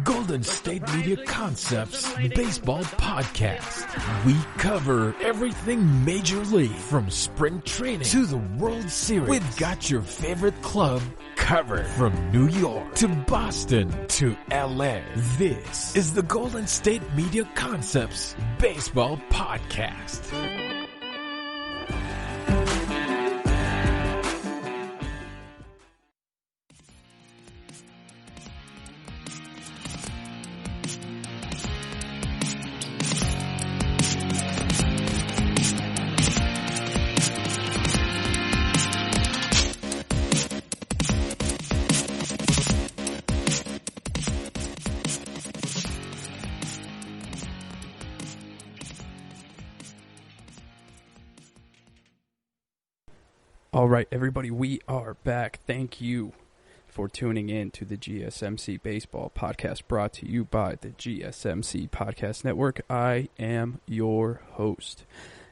Golden State Media Concepts Baseball Podcast. We cover everything Major League, from spring training to the World Series. We've got your favorite club covered, from New York to Boston to LA. This is the Golden State Media Concepts Baseball Podcast. All right, everybody, we are back. Thank you for tuning in to the GSMC Baseball Podcast, brought to you by the GSMC Podcast Network. I am your host,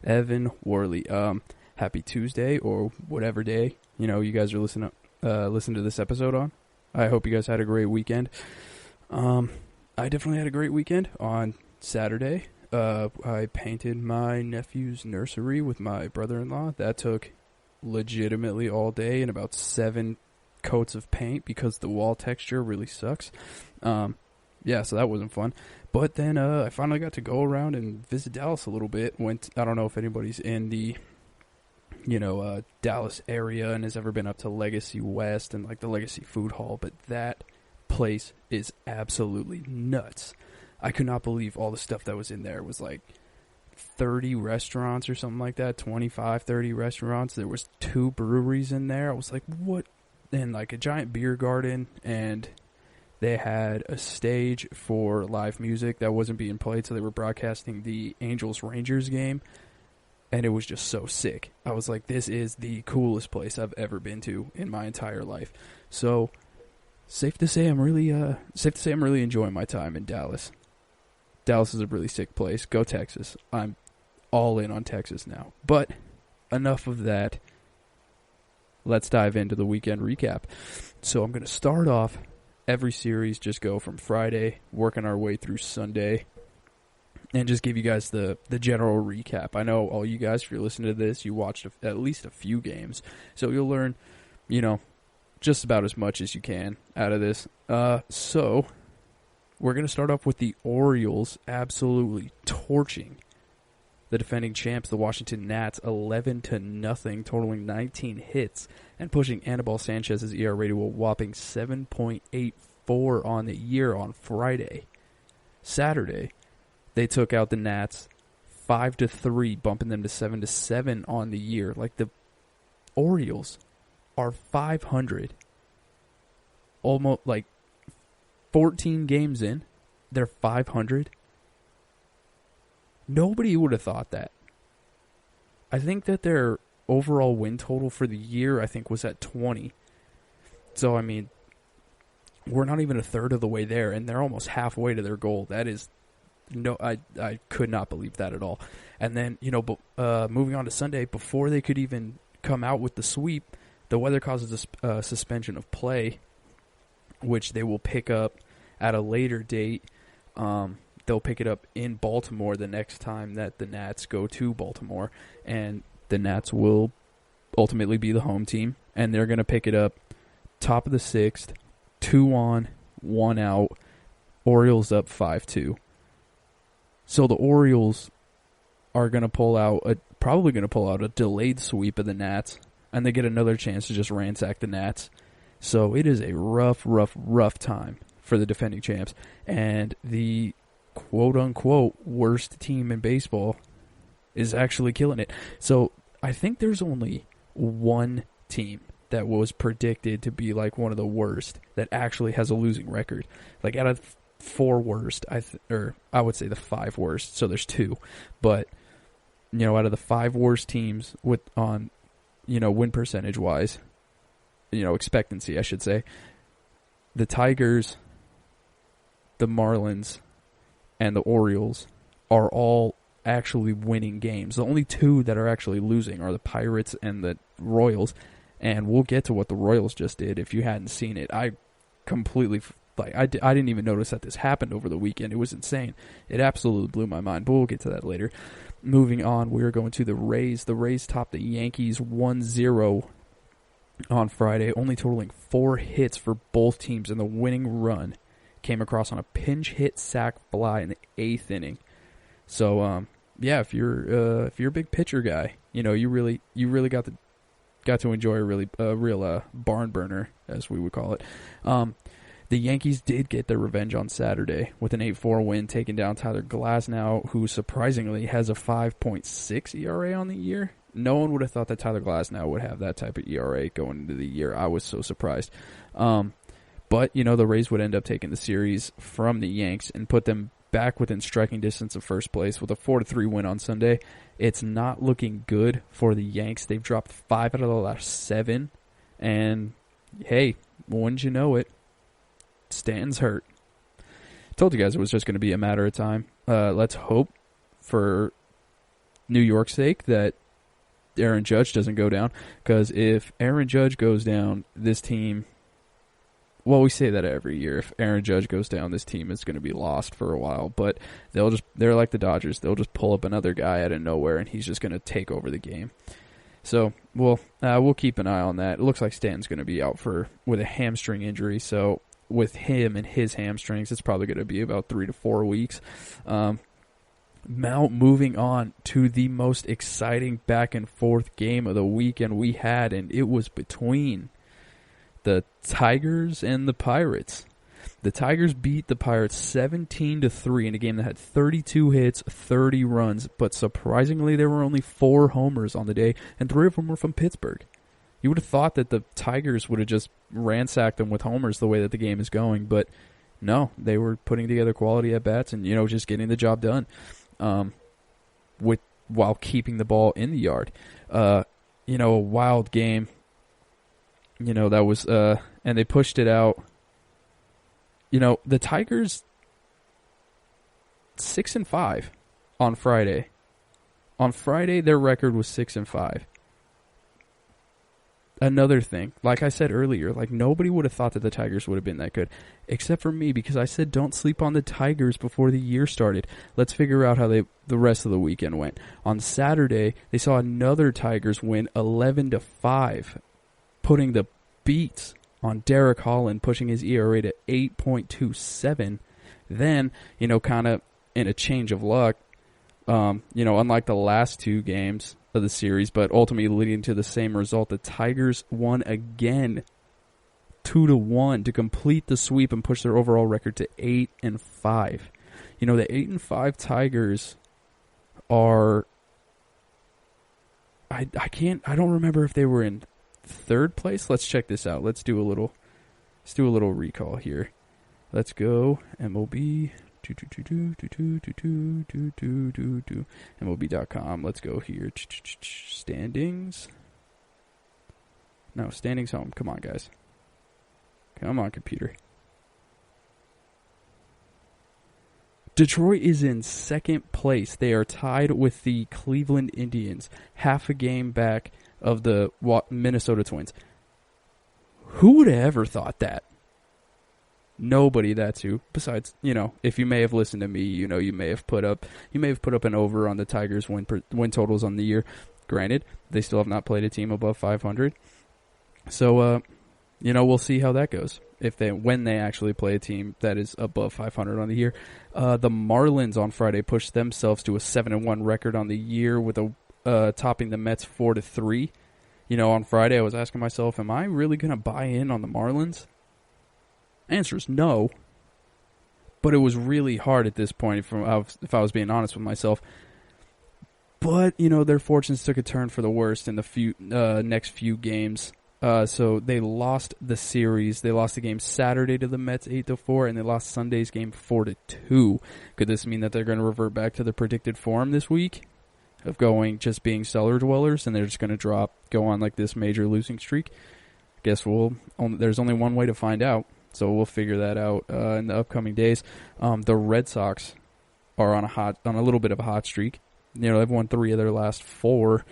Evan Worley. Happy Tuesday, or whatever day you guys are listening to this episode on. I hope you guys had a great weekend. I definitely had a great weekend. On Saturday, I painted my nephew's nursery with my brother-in-law. That took legitimately all day and about 7 coats of paint because the wall texture really sucks. So that wasn't fun. But then I finally got to go around and visit Dallas a little bit. I don't know if anybody's in the Dallas area and has ever been up to Legacy West and like the Legacy Food Hall, but that place is absolutely nuts. I could not believe all the stuff that was in there. It was like 30 restaurants or something like that, 25, 30 restaurants. There was 2 breweries in there. I was like, what? And like a giant beer garden, and they had a stage for live music that wasn't being played, so they were broadcasting the Angels-Rangers game, and it was just so sick. I was like, this is the coolest place I've ever been to in my entire life. So, safe to say I'm really enjoying my time in Dallas. Dallas is a really sick place. Go Texas. I'm all in on Texas now. But enough of that. Let's dive into the weekend recap. So I'm going to start off every series, just go from Friday, working our way through Sunday, and just give you guys the general recap. I know all you guys, if you're listening to this, you watched at least a few games. So you'll learn, just about as much as you can out of this. So we're going to start off with the Orioles absolutely torching the defending champs, the Washington Nats, 11-0, totaling 19 hits, and pushing Anibal Sanchez's ERA to a whopping 7.84 on the year on Friday. Saturday, they took out the Nats 5-3, bumping them to 7-7 on the year. Like, the Orioles are 500, almost like 14 games in, they're 500. Nobody would have thought that. I think that their overall win total for the year, was at 20. So, I mean, we're not even a third of the way there, and they're almost halfway to their goal. That is, I could not believe that at all. And then, moving on to Sunday, before they could even come out with the sweep, the weather causes a suspension of play, which they will pick up at a later date. They'll pick it up in Baltimore the next time that the Nats go to Baltimore, and the Nats will ultimately be the home team, and they're going to pick it up top of the 6th, 2 on, 1 out, Orioles up 5-2. So the Orioles are going to probably going to pull out a delayed sweep of the Nats, and they get another chance to just ransack the Nats. So it is a rough time for the defending champs, and the quote-unquote worst team in baseball is actually killing it. So I think there's only one team that was predicted to be like one of the worst that actually has a losing record. Like out of 4 worst, I would say the 5 worst, so there's 2. But, out of the 5 worst teams win percentage-wise, expectancy, I should say, the Tigers, the Marlins, and the Orioles are all actually winning games. The only 2 that are actually losing are the Pirates and the Royals, and we'll get to what the Royals just did if you hadn't seen it. I completely Like, I didn't even notice that this happened over the weekend. It was insane. It absolutely blew my mind, but we'll get to that later. Moving on, we're going to the Rays. The Rays topped the Yankees 1-0 on Friday, only totaling 4 hits for both teams, and the winning run came across on a pinch hit sac fly in the 8th inning. So, yeah, if you're a big pitcher guy, you know, you really got to enjoy a real barn burner, as we would call it. The Yankees did get their revenge on Saturday with an 8-4 win, taking down Tyler Glasnow, who surprisingly has a 5.6 ERA on the year. No one would have thought that Tyler Glasnow would have that type of ERA going into the year. I was so surprised. But, you know, the Rays would end up taking the series from the Yanks and put them back within striking distance of first place with a 4-3 win on Sunday. It's not looking good for the Yanks. They've dropped 5 out of the last 7. And, hey, wouldn't you know it, Stanton's hurt. Told you guys it was just going to be a matter of time. Let's hope, for New York's sake, that Aaron Judge doesn't go down. Because if Aaron Judge goes down, this team... Well, we say that every year. If Aaron Judge goes down, this team is going to be lost for a while. But they're like the Dodgers. They'll just pull up another guy out of nowhere, and he's just going to take over the game. So we'll keep an eye on that. It looks like Stanton's going to be out with a hamstring injury. So with him and his hamstrings, it's probably going to be about 3 to 4 weeks. Now moving on to the most exciting back and forth game of the weekend we had, and it was between the Tigers and the Pirates. The Tigers beat the Pirates 17-3 in a game that had 32 hits, 30 runs, but surprisingly there were only 4 homers on the day, and 3 of them were from Pittsburgh. You would have thought that the Tigers would have just ransacked them with homers the way that the game is going, but no, they were putting together quality at-bats and, you know, just getting the job done while keeping the ball in the yard. You know, a wild game. You know, that was, and they pushed it out. You know, the Tigers, 6-5 on Friday. On Friday, their record was 6-5. Another thing, like I said earlier, like nobody would have thought that the Tigers would have been that good, except for me, because I said don't sleep on the Tigers before the year started. Let's figure out how the rest of the weekend went. On Saturday, they saw another Tigers win 11-5. Putting the beats on Derek Holland, pushing his ERA to 8.27. Then, you know, kind of in a change of luck, you know, unlike the last 2 games of the series, but ultimately leading to the same result, the Tigers won again 2-1 to complete the sweep and push their overall record to 8-5. You know, the 8-5 Tigers are... I don't remember if they were in 3rd place. Let's check this out. Let's do a little recall here. Let's go MLB MLB.com. Let's go here. Standings. No, standings home. Come on, guys. Come on, computer. Detroit is in 2nd place. They are tied with the Cleveland Indians, half a game back of the Minnesota Twins. Who would have ever thought that? Nobody. That's who. Besides, you know, if you may have listened to me, you know, you may have put up an over on the Tigers win totals on the year. Granted, they still have not played a team above 500. So, you know, we'll see how that goes when they actually play a team that is above 500 on the year. The Marlins on Friday pushed themselves to a 7-1 record on the year with topping the Mets 4-3. You know, on Friday I was asking myself, am I really going to buy in on the Marlins? Answer is no. But it was really hard at this point, if I was being honest with myself. But, you know, their fortunes took a turn for the worst in the next few games. So they lost the series. They lost the game Saturday to the Mets 8-4, and they lost Sunday's game 4-2. Could this mean that they're going to revert back to the predicted form this week of just being cellar dwellers, and they're just going to go on like this major losing streak? Guess there's only one way to find out. So we'll figure that out in the upcoming days. The Red Sox are on a little bit of a hot streak. You know, they've won 3 of their last 4.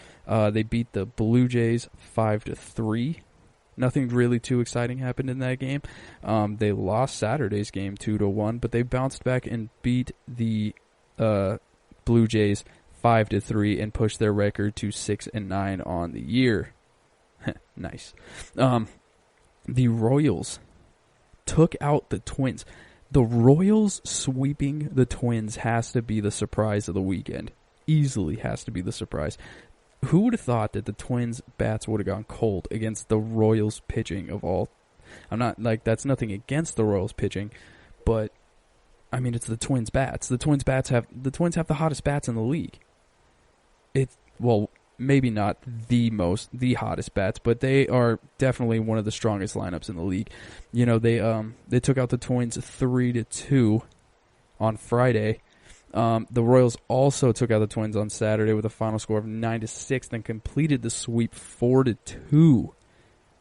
They beat the Blue Jays 5-3 Nothing really too exciting happened in that game. They lost Saturday's game 2-1, but they bounced back and beat the Blue Jays 5-3 and pushed their record to 6-9 on the year. Nice. The Royals took out the Twins. The Royals sweeping the Twins has to be the surprise of the weekend. Easily has to be the surprise. Who would have thought that the Twins' bats would have gone cold against the Royals' pitching of all? I'm not, that's nothing against the Royals' pitching, but, I mean, it's the Twins' bats. The Twins have the hottest bats in the league. Well, maybe not the hottest bats, but they are definitely one of the strongest lineups in the league. You know, they took out the Twins 3-2 on Friday. The Royals also took out the Twins on Saturday with a final score of 9-6, then completed the sweep 4-2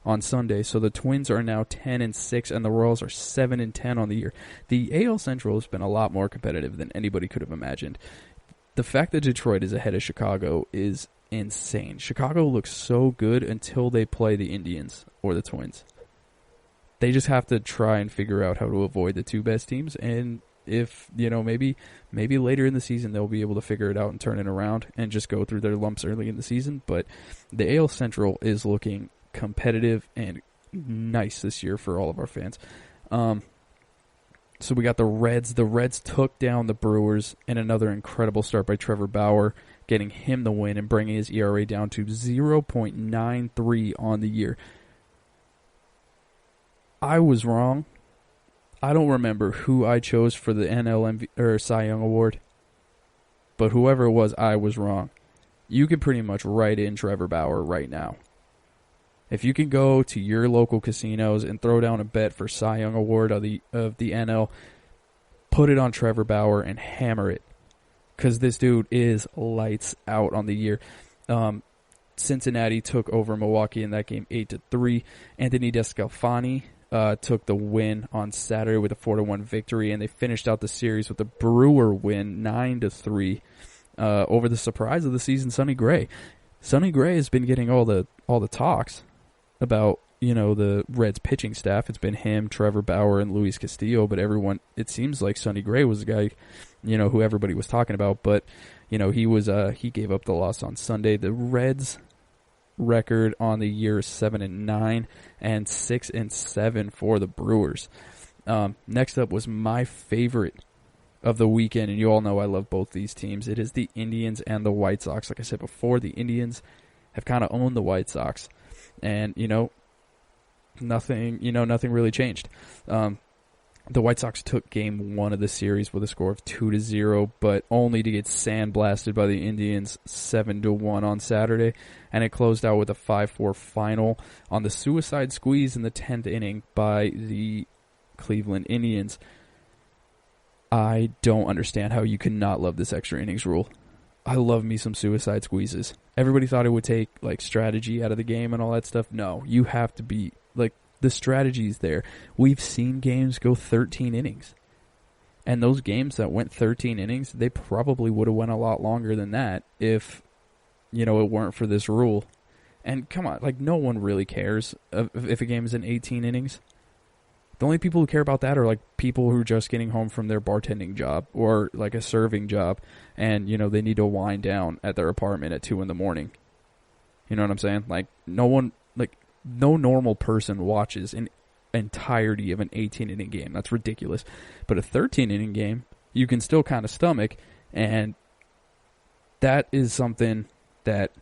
on Sunday. So the Twins are now 10-6, and the Royals are 7-10 on the year. The AL Central has been a lot more competitive than anybody could have imagined. The fact that Detroit is ahead of Chicago is insane. Chicago looks so good until they play the Indians or the Twins. They just have to try and figure out how to avoid the two best teams, and if, maybe later in the season they'll be able to figure it out and turn it around and just go through their lumps early in the season. But the AL Central is looking competitive and nice this year for all of our fans. So we got the Reds. The Reds took down the Brewers in another incredible start by Trevor Bauer, getting him the win and bringing his ERA down to 0.93 on the year. I was wrong. I don't remember who I chose for the NL or Cy Young Award, but whoever it was, I was wrong. You can pretty much write in Trevor Bauer right now. If you can go to your local casinos and throw down a bet for Cy Young Award of the NL, put it on Trevor Bauer and hammer it, because this dude is lights out on the year. Cincinnati took over Milwaukee in that game 8-3. Anthony Descalfani took the win on Saturday with a 4-1 victory, and they finished out the series with a Brewer win 9-3 over the surprise of the season, Sonny Gray. Sonny Gray has been getting all the talks about, the Reds pitching staff. It's been him, Trevor Bauer, and Luis Castillo, but everyone, it seems like Sonny Gray was the guy, who everybody was talking about, but, he gave up the loss on Sunday. The Reds record on the year is 7-9 and 6-7 for the Brewers. Next up was my favorite of the weekend, and you all know I love both these teams. It is the Indians and the White Sox. Like I said before, the Indians have kind of owned the White Sox, and nothing really changed. The White Sox took game 1 of the series with a score of 2-0, but only to get sandblasted by the Indians 7-1 on Saturday, and it closed out with a 5-4 final on the suicide squeeze in the 10th inning by the Cleveland Indians. I don't understand how you cannot love this extra innings rule. I love me some suicide squeezes. Everybody thought it would take strategy out of the game and all that stuff. No, you have to be the strategy's there. We've seen games go 13 innings. And those games that went 13 innings, they probably would have went a lot longer than that if, it weren't for this rule. And come on, no one really cares if a game is in 18 innings. The only people who care about that are people who are just getting home from their bartending job or a serving job, and they need to wind down at their apartment at 2 a.m. You know what I'm saying? No normal person watches an entirety of an 18-inning game. That's ridiculous. But a 13-inning game, you can still kind of stomach, and that is something that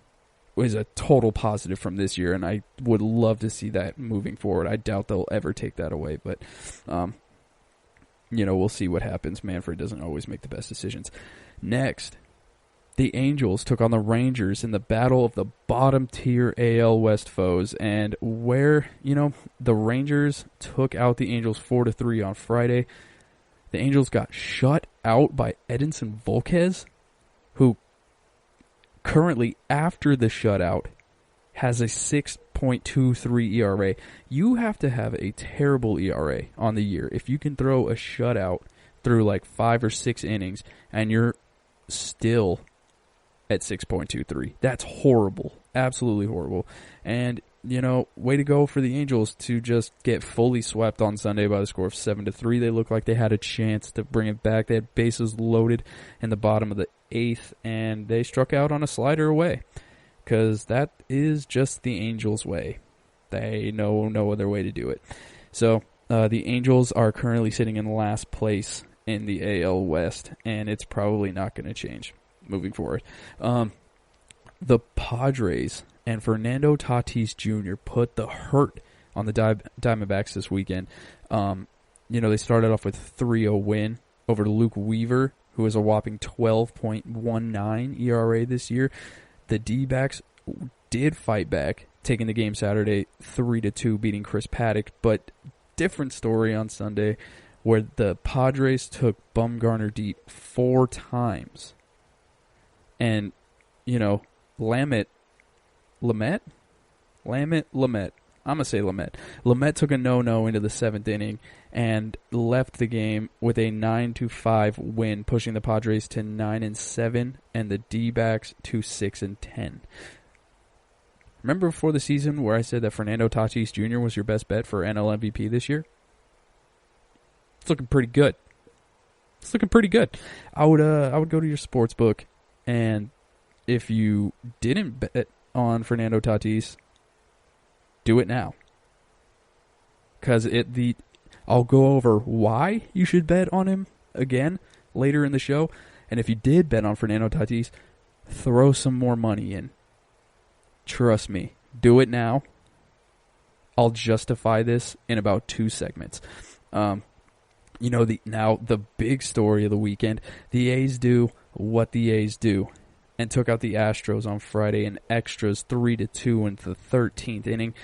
was a total positive from this year, and I would love to see that moving forward. I doubt they'll ever take that away, but we'll see what happens. Manfred doesn't always make the best decisions. Next, the Angels took on the Rangers in the battle of the bottom-tier AL West foes, and where, the Rangers took out the Angels 4-3 on Friday. The Angels got shut out by Edinson Volquez, who currently, after the shutout, has a 6.23 ERA. You have to have a terrible ERA on the year if you can throw a shutout through 5 or 6 innings and you're still at 6.23. That's horrible. Absolutely horrible. And way to go for the Angels to just get fully swept on Sunday by the score of 7-3. They looked like they had a chance to bring it back. They had bases loaded in the bottom of the 8th, and they struck out on a slider away, because that is just the Angels' way. They know no other way to do it. So the Angels are currently sitting in last place in the AL West, and it's probably not going to change moving forward. The Padres and Fernando Tatis Jr. put the hurt on the Diamondbacks this weekend. They started off with a 3-0 win over Luke Weaver, who has a whopping 12.19 ERA this year. The D-backs did fight back, taking the game Saturday 3-2, beating Chris Paddock, but different story on Sunday, where the Padres took Bumgarner deep 4 times. And, Lamet. I'm going to say Lamet. Lamet took a no-no into the 7th inning and left the game with a 9-5 win, pushing the Padres to 9-7 and the D-backs to 6-10. Remember before the season where I said that Fernando Tatis Jr. was your best bet for NL MVP this year? It's looking pretty good. I would go to your sports book, and if you didn't bet on Fernando Tatis, do it now. Because I'll go over why you should bet on him again later in the show. And if you did bet on Fernando Tatis, throw some more money in. Trust me, do it now. I'll justify this in about 2 segments. The big story of the weekend, the A's do what the A's do, and took out the Astros on Friday in extras 3-2 into the 13th inning.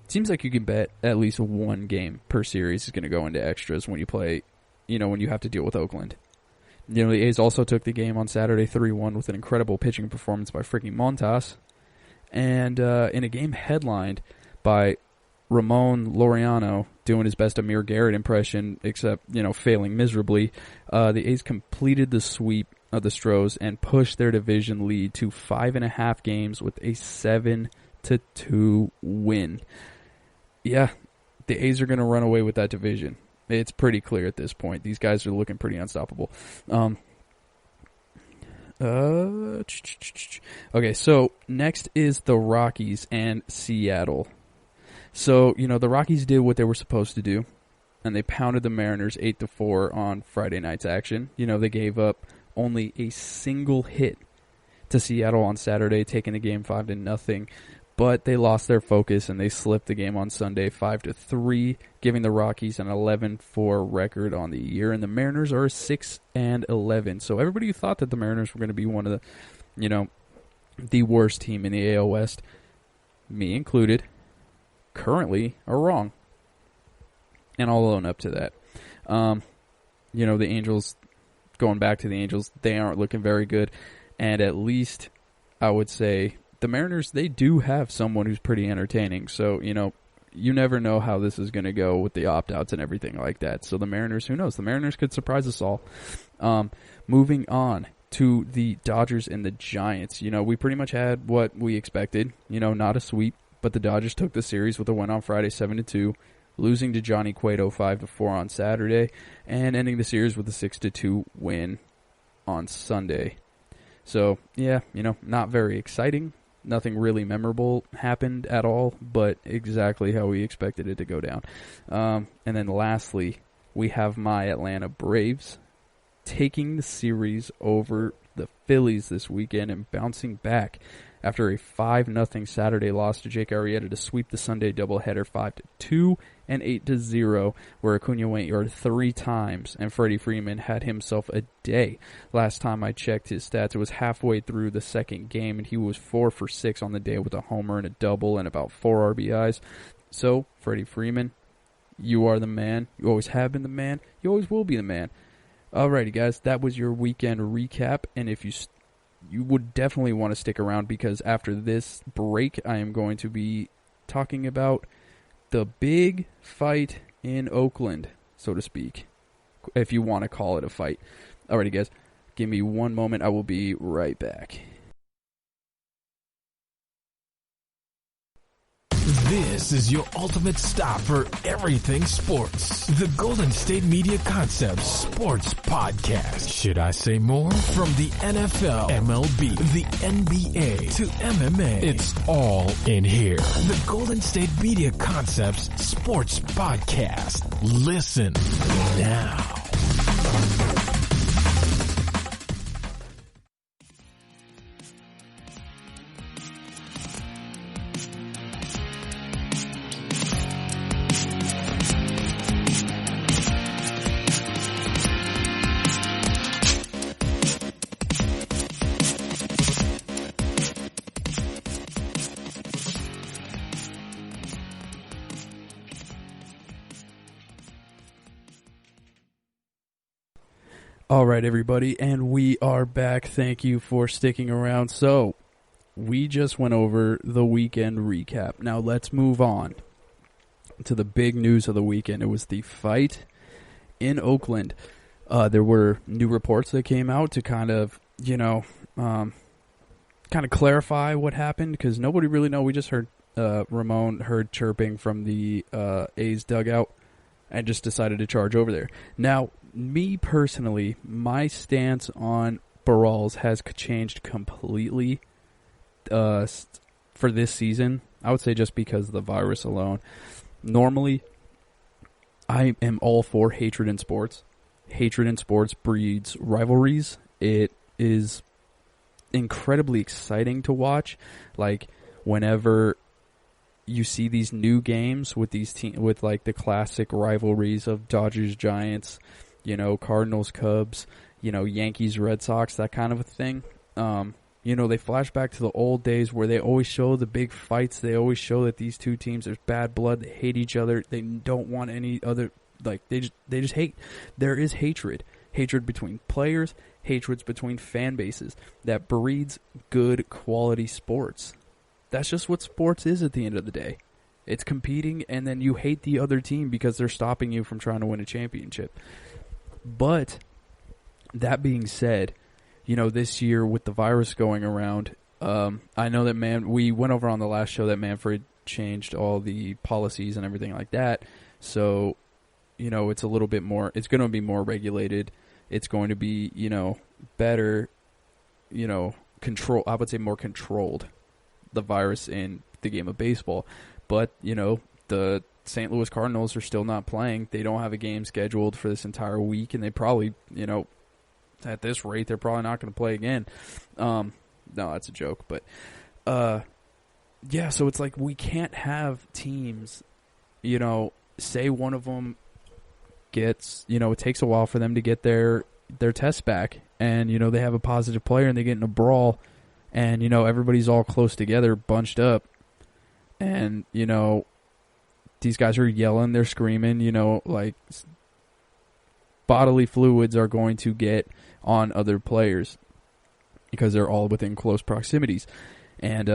Seems like you can bet at least one game per series is going to go into extras when you play, when you have to deal with Oakland. The A's also took the game on Saturday 3-1 with an incredible pitching performance by freaking Montas. And in a game headlined by Ramon Laureano doing his best Amir Garrett impression, except, failing miserably, the A's completed the sweep of the Astros and pushed their division lead to 5.5 games with a 7-2 win. Yeah, the A's are going to run away with that division. It's pretty clear at this point. These guys are looking pretty unstoppable. Okay, so next is the Rockies and Seattle. So, the Rockies did what they were supposed to do, and they pounded the Mariners 8-4 on Friday night's action. They gave up only a single hit to Seattle on Saturday, taking the game 5-0, but they lost their focus and they slipped the game on Sunday 5-3, giving the Rockies an 11-4 record on the year, and the Mariners are 6-11. So everybody who thought that the Mariners were going to be one of the, the worst team in the AL West, me included, currently are wrong, and I'll own up to that. The Angels. Going back to the Angels, they aren't looking very good. And at least, I would say, the Mariners, they do have someone who's pretty entertaining. So, you never know how this is going to go with the opt-outs and everything like that. So the Mariners, who knows? The Mariners could surprise us all. Moving on to the Dodgers and the Giants. We pretty much had what we expected. Not a sweep, but the Dodgers took the series with a win on Friday 7-2. Losing to Johnny Cueto 5-4 on Saturday, and ending the series with a 6-2 win on Sunday. So, yeah, not very exciting. Nothing really memorable happened at all, but exactly how we expected it to go down. And then lastly, we have my Atlanta Braves taking the series over the Phillies this weekend and bouncing back after a 5-0 Saturday loss to Jake Arrieta to sweep the Sunday doubleheader 5-2 and 8-0, where Acuna went yard 3 times, and Freddie Freeman had himself a day. Last time I checked his stats, it was halfway through the second game, and he was 4 for 6 on the day with a homer and a double and about 4 RBIs. So, Freddie Freeman, you are the man. You always have been the man. You always will be the man. Alrighty, guys, that was your weekend recap, and if you would definitely want to stick around, because after this break, I am going to be talking about the big fight in Oakland, so to speak, if you want to call it a fight. Alrighty, guys, give me one moment. I will be right back. This is your ultimate stop for everything sports. The Golden State Media Concepts Sports Podcast. Should I say more? From the NFL, MLB, the NBA to MMA, it's all in here. The Golden State Media Concepts Sports Podcast. Listen now. All right, everybody, and we are back. Thank you for sticking around. So, we just went over the weekend recap. Now, let's move on to the big news of the weekend. It was the fight in Oakland. There were new reports that came out to kind of clarify what happened, because nobody really know. We just heard Ramon heard chirping from the A's dugout and just decided to charge over there. Now, me personally, my stance on brawls has changed completely for this season. I would say just because of the virus alone. Normally, I am all for hatred in sports. Hatred in sports breeds rivalries. It is incredibly exciting to watch. Like, whenever you see these new games with these with like the classic rivalries of Dodgers, Giants, Cardinals, Cubs, Yankees, Red Sox, that kind of a thing. They flash back to the old days where they always show the big fights. They always show that these two teams, there's bad blood. They hate each other. They don't want any other, they just hate. There is hatred. Hatred between players, hatreds between fan bases. That breeds good quality sports. That's just what sports is at the end of the day. It's competing, and then you hate the other team because they're stopping you from trying to win a championship. But that being said, this year with the virus going around, I know that we went over on the last show that Manfred changed all the policies and everything like that. So, it's a little bit more, it's going to be more regulated. It's going to be, better, I would say more controlled, the virus in the game of baseball. But, the St. Louis Cardinals are still not playing. They don't have a game scheduled for this entire week, and they probably, at this rate, they're probably not going to play again. No, that's a joke, but so it's like we can't have teams, say one of them gets, it takes a while for them to get their tests back, and, they have a positive player and they get in a brawl, and, everybody's all close together, bunched up, and, these guys are yelling, they're screaming, like bodily fluids are going to get on other players because they're all within close proximities. And,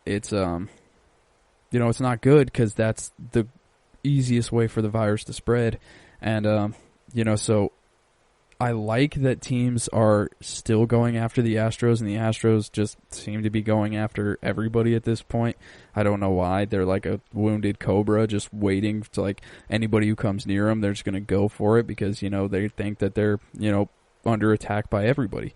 it's not good because that's the easiest way for the virus to spread. And, so I like that teams are still going after the Astros, and the Astros just seem to be going after everybody at this point. I don't know why. They're like a wounded cobra just waiting to, like, anybody who comes near them, they're just going to go for it because, they think that they're, under attack by everybody.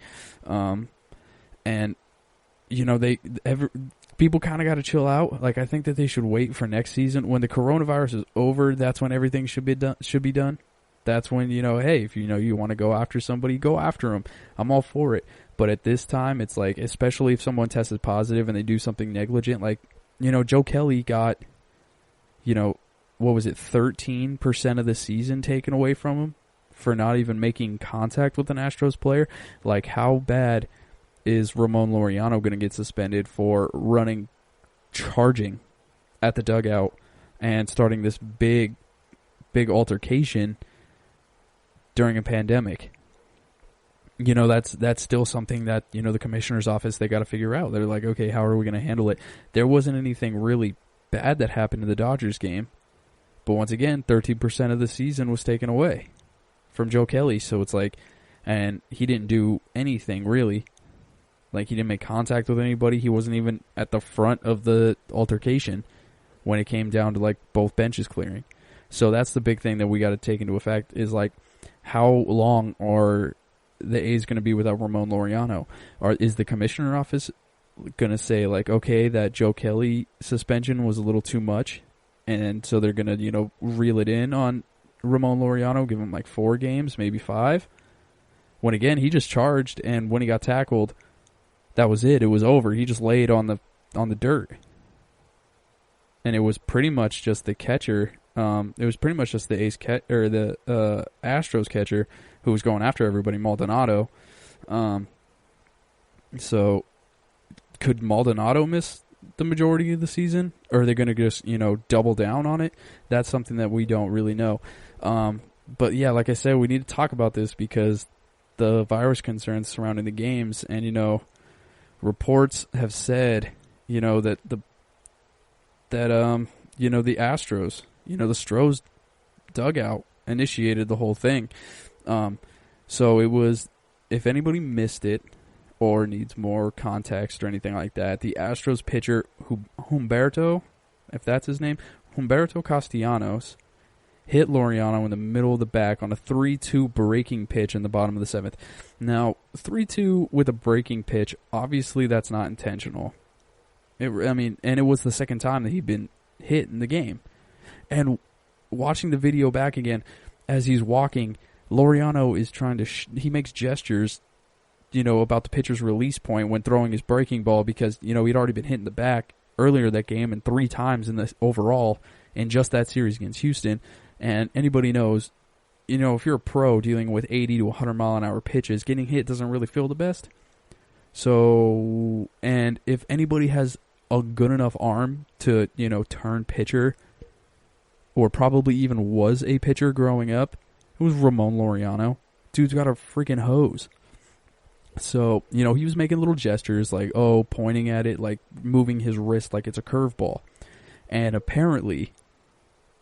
People kind of got to chill out. Like, I think that they should wait for next season. When the coronavirus is over, that's when everything should be done. That's when, hey, if you want to go after somebody, go after them. I'm all for it. But at this time, it's like, especially if someone tests positive and they do something negligent, like, Joe Kelly got, what was it, 13% of the season taken away from him for not even making contact with an Astros player. Like, how bad is Ramon Laureano going to get suspended for charging at the dugout and starting this big altercation during a pandemic? That's still something that, the commissioner's office, they got to figure out. They're like, okay, how are we going to handle it? There wasn't anything really bad that happened in the Dodgers game. But once again, 13% of the season was taken away from Joe Kelly. So it's like, and he didn't do anything really. Like, he didn't make contact with anybody. He wasn't even at the front of the altercation. when it came down to like both benches clearing. So that's the big thing that we got to take into effect is like how long are the A's going to be without Ramon Laureano? Or is the commissioner office going to say like, okay, that Joe Kelly suspension was a little too much, and so they're going to, you know, reel it in on Ramon Laureano, give him like 4 games, maybe 5? When again, he just charged, and when he got tackled, that was it. It was over. He just laid on the dirt. And it was pretty much just the catcher. It was pretty much just the the Astros catcher who was going after everybody, Maldonado. So could Maldonado miss the majority of the season, or are they going to just, you know, double down on it? That's something that we don't really know. But yeah, like I said, we need to talk about this because the virus concerns surrounding the games, and you know, reports have said, you know, that you know, the Astros, you know, the Stros dugout initiated the whole thing. So it was, if anybody missed it or needs more context or anything like that, the Astros pitcher, Humberto, if that's his name, Humberto Castellanos, hit Laureano in the middle of the back on a 3-2 breaking pitch in the bottom of the 7th. Now, 3-2 with a breaking pitch, obviously that's not intentional. And it was the second time that he'd been hit in the game. And watching the video back again, as he's walking, Laureano is trying to, he makes gestures, you know, about the pitcher's release point when throwing his breaking ball because, you know, he'd already been hit in the back earlier that game and 3 times in the overall in just that series against Houston. And anybody knows, you know, if you're a pro dealing with 80 to 100 mile an hour pitches, getting hit doesn't really feel the best. So, and if anybody has a good enough arm to, you know, turn pitcher, or probably even was a pitcher growing up, it was Ramon Laureano. Dude's got a freaking hose. So, you know, he was making little gestures like, oh, pointing at it, like moving his wrist like it's a curveball. And apparently,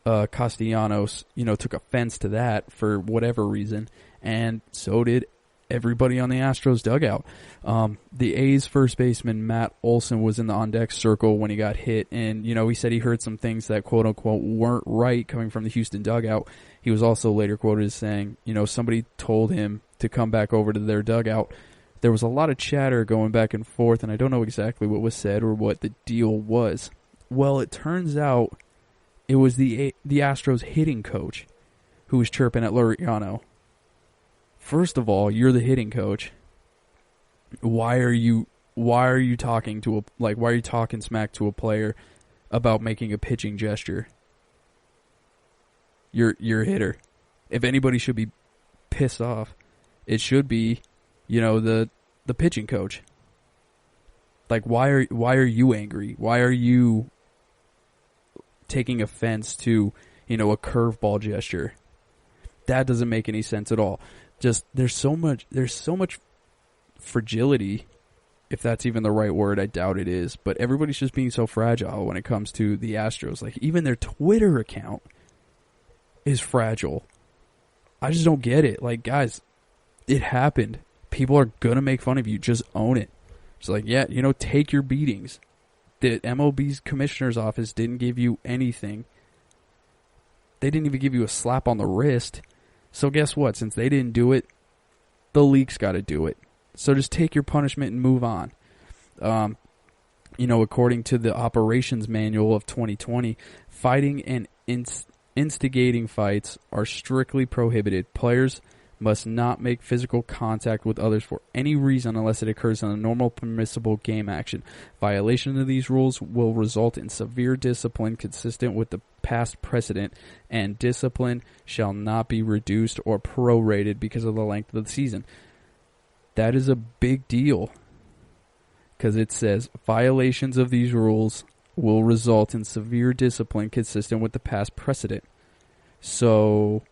Castellanos, you know, took offense to that for whatever reason, and so did everybody on the Astros dugout. The A's first baseman, Matt Olson, was in the on-deck circle when he got hit, and, you know, he said he heard some things that, quote-unquote, weren't right coming from the Houston dugout. He was also later quoted as saying, you know, somebody told him to come back over to their dugout. There was a lot of chatter going back and forth, and I don't know exactly what was said or what the deal was. Well, it turns out it was the Astros hitting coach who was chirping at Laureano. First of all, you're the hitting coach. Why are you talking why are you talking smack to a player about making a pitching gesture? You're a hitter. If anybody should be pissed off, it should be, you know, the pitching coach. Like, why are you angry? Why are you taking offense to, you know, a curveball gesture? That doesn't make any sense at all. Just there's so much fragility, if that's even the right word. I doubt it is, but everybody's just being so fragile when it comes to the Astros. Like, even their Twitter account is fragile. I just don't get it. Like, guys, it happened. People are gonna make fun of you. Just own it. It's like, yeah, you know, take your beatings. The MLB's commissioner's office didn't give you anything. They didn't even give you a slap on the wrist. So guess what? Since they didn't do it, the league's got to do it. So just take your punishment and move on. You know, according to the operations manual of 2020, fighting and instigating fights are strictly prohibited. Players must not make physical contact with others for any reason unless it occurs in a normal permissible game action. Violation of these rules will result in severe discipline consistent with the past precedent, and discipline shall not be reduced or prorated because of the length of the season. That is a big deal because it says violations of these rules will result in severe discipline consistent with the past precedent. So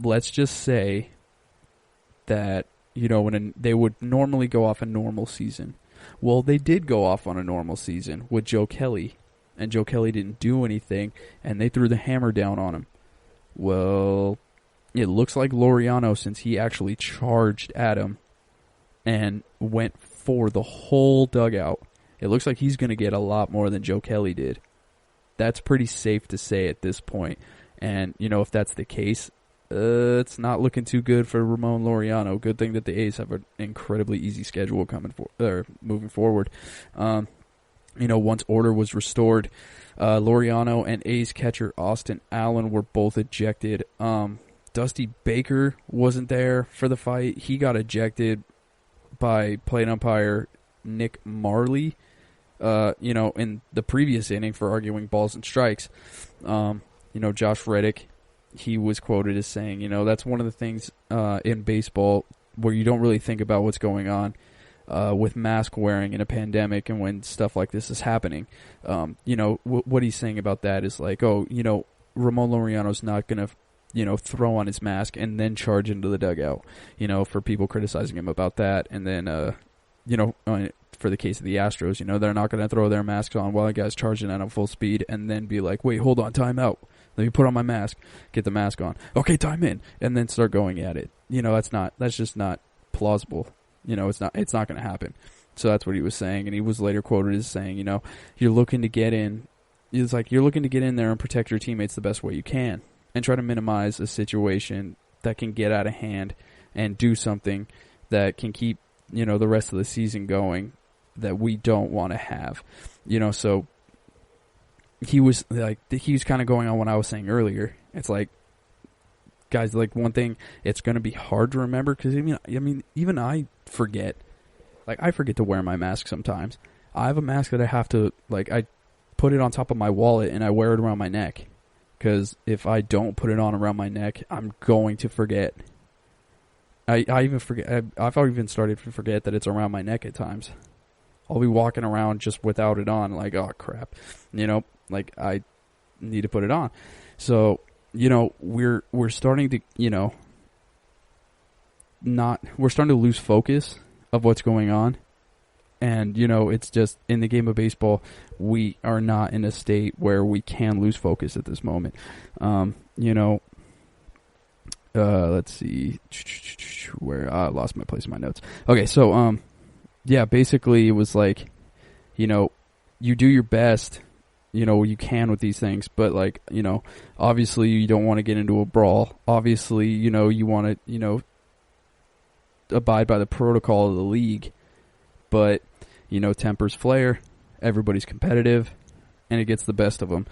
let's just say that, you know, they would normally go off a normal season. Well, they did go off on a normal season with Joe Kelly, and Joe Kelly didn't do anything, and they threw the hammer down on him. Well, it looks like Laureano, since he actually charged at him and went for the whole dugout, it looks like he's going to get a lot more than Joe Kelly did. That's pretty safe to say at this point. And, if that's the case, it's not looking too good for Ramon Laureano. Good thing that the A's have an incredibly easy schedule moving forward. Once order was restored, Laureano and A's catcher Austin Allen were both ejected. Dusty Baker wasn't there for the fight. He got ejected by plate umpire Nick Marley, in the previous inning for arguing balls and strikes. Josh Reddick, he was quoted as saying, that's one of the things in baseball where you don't really think about what's going on with mask wearing in a pandemic and when stuff like this is happening. What he's saying about that is like, Ramon Laureano's not going to, throw on his mask and then charge into the dugout, for people criticizing him about that. And then, for the case of the Astros, they're not going to throw their masks on while the guy's charging at full speed and then be like, wait, hold on, time out. Let me put on my mask, get the mask on. Okay, time in, and then start going at it. That's just not plausible. It's not going to happen. So that's what he was saying, and he was later quoted as saying, you're looking to get in. It's like you're looking to get in there and protect your teammates the best way you can, and try to minimize a situation that can get out of hand, and do something that can keep the rest of the season going that we don't want to have. So he was kind of going on what I was saying earlier. It's like, guys, like one thing, it's going to be hard to remember because even I forget. Like, I forget to wear my mask sometimes. I have a mask that I have to, I put it on top of my wallet and I wear it around my neck. Because if I don't put it on around my neck, I'm going to forget. I even forget. I've even started to forget that it's around my neck at times. I'll be walking around just without it on, like, oh crap, I need to put it on. So, we're starting to, we're starting to lose focus of what's going on. And, it's just, in the game of baseball, we are not in a state where we can lose focus at this moment. Let's see, where I lost my place in my notes. Okay, so, basically it was like, you do your best, you can with these things, but obviously you don't want to get into a brawl. Obviously, you want to, abide by the protocol of the league, but, tempers flare, everybody's competitive, and it gets the best of them.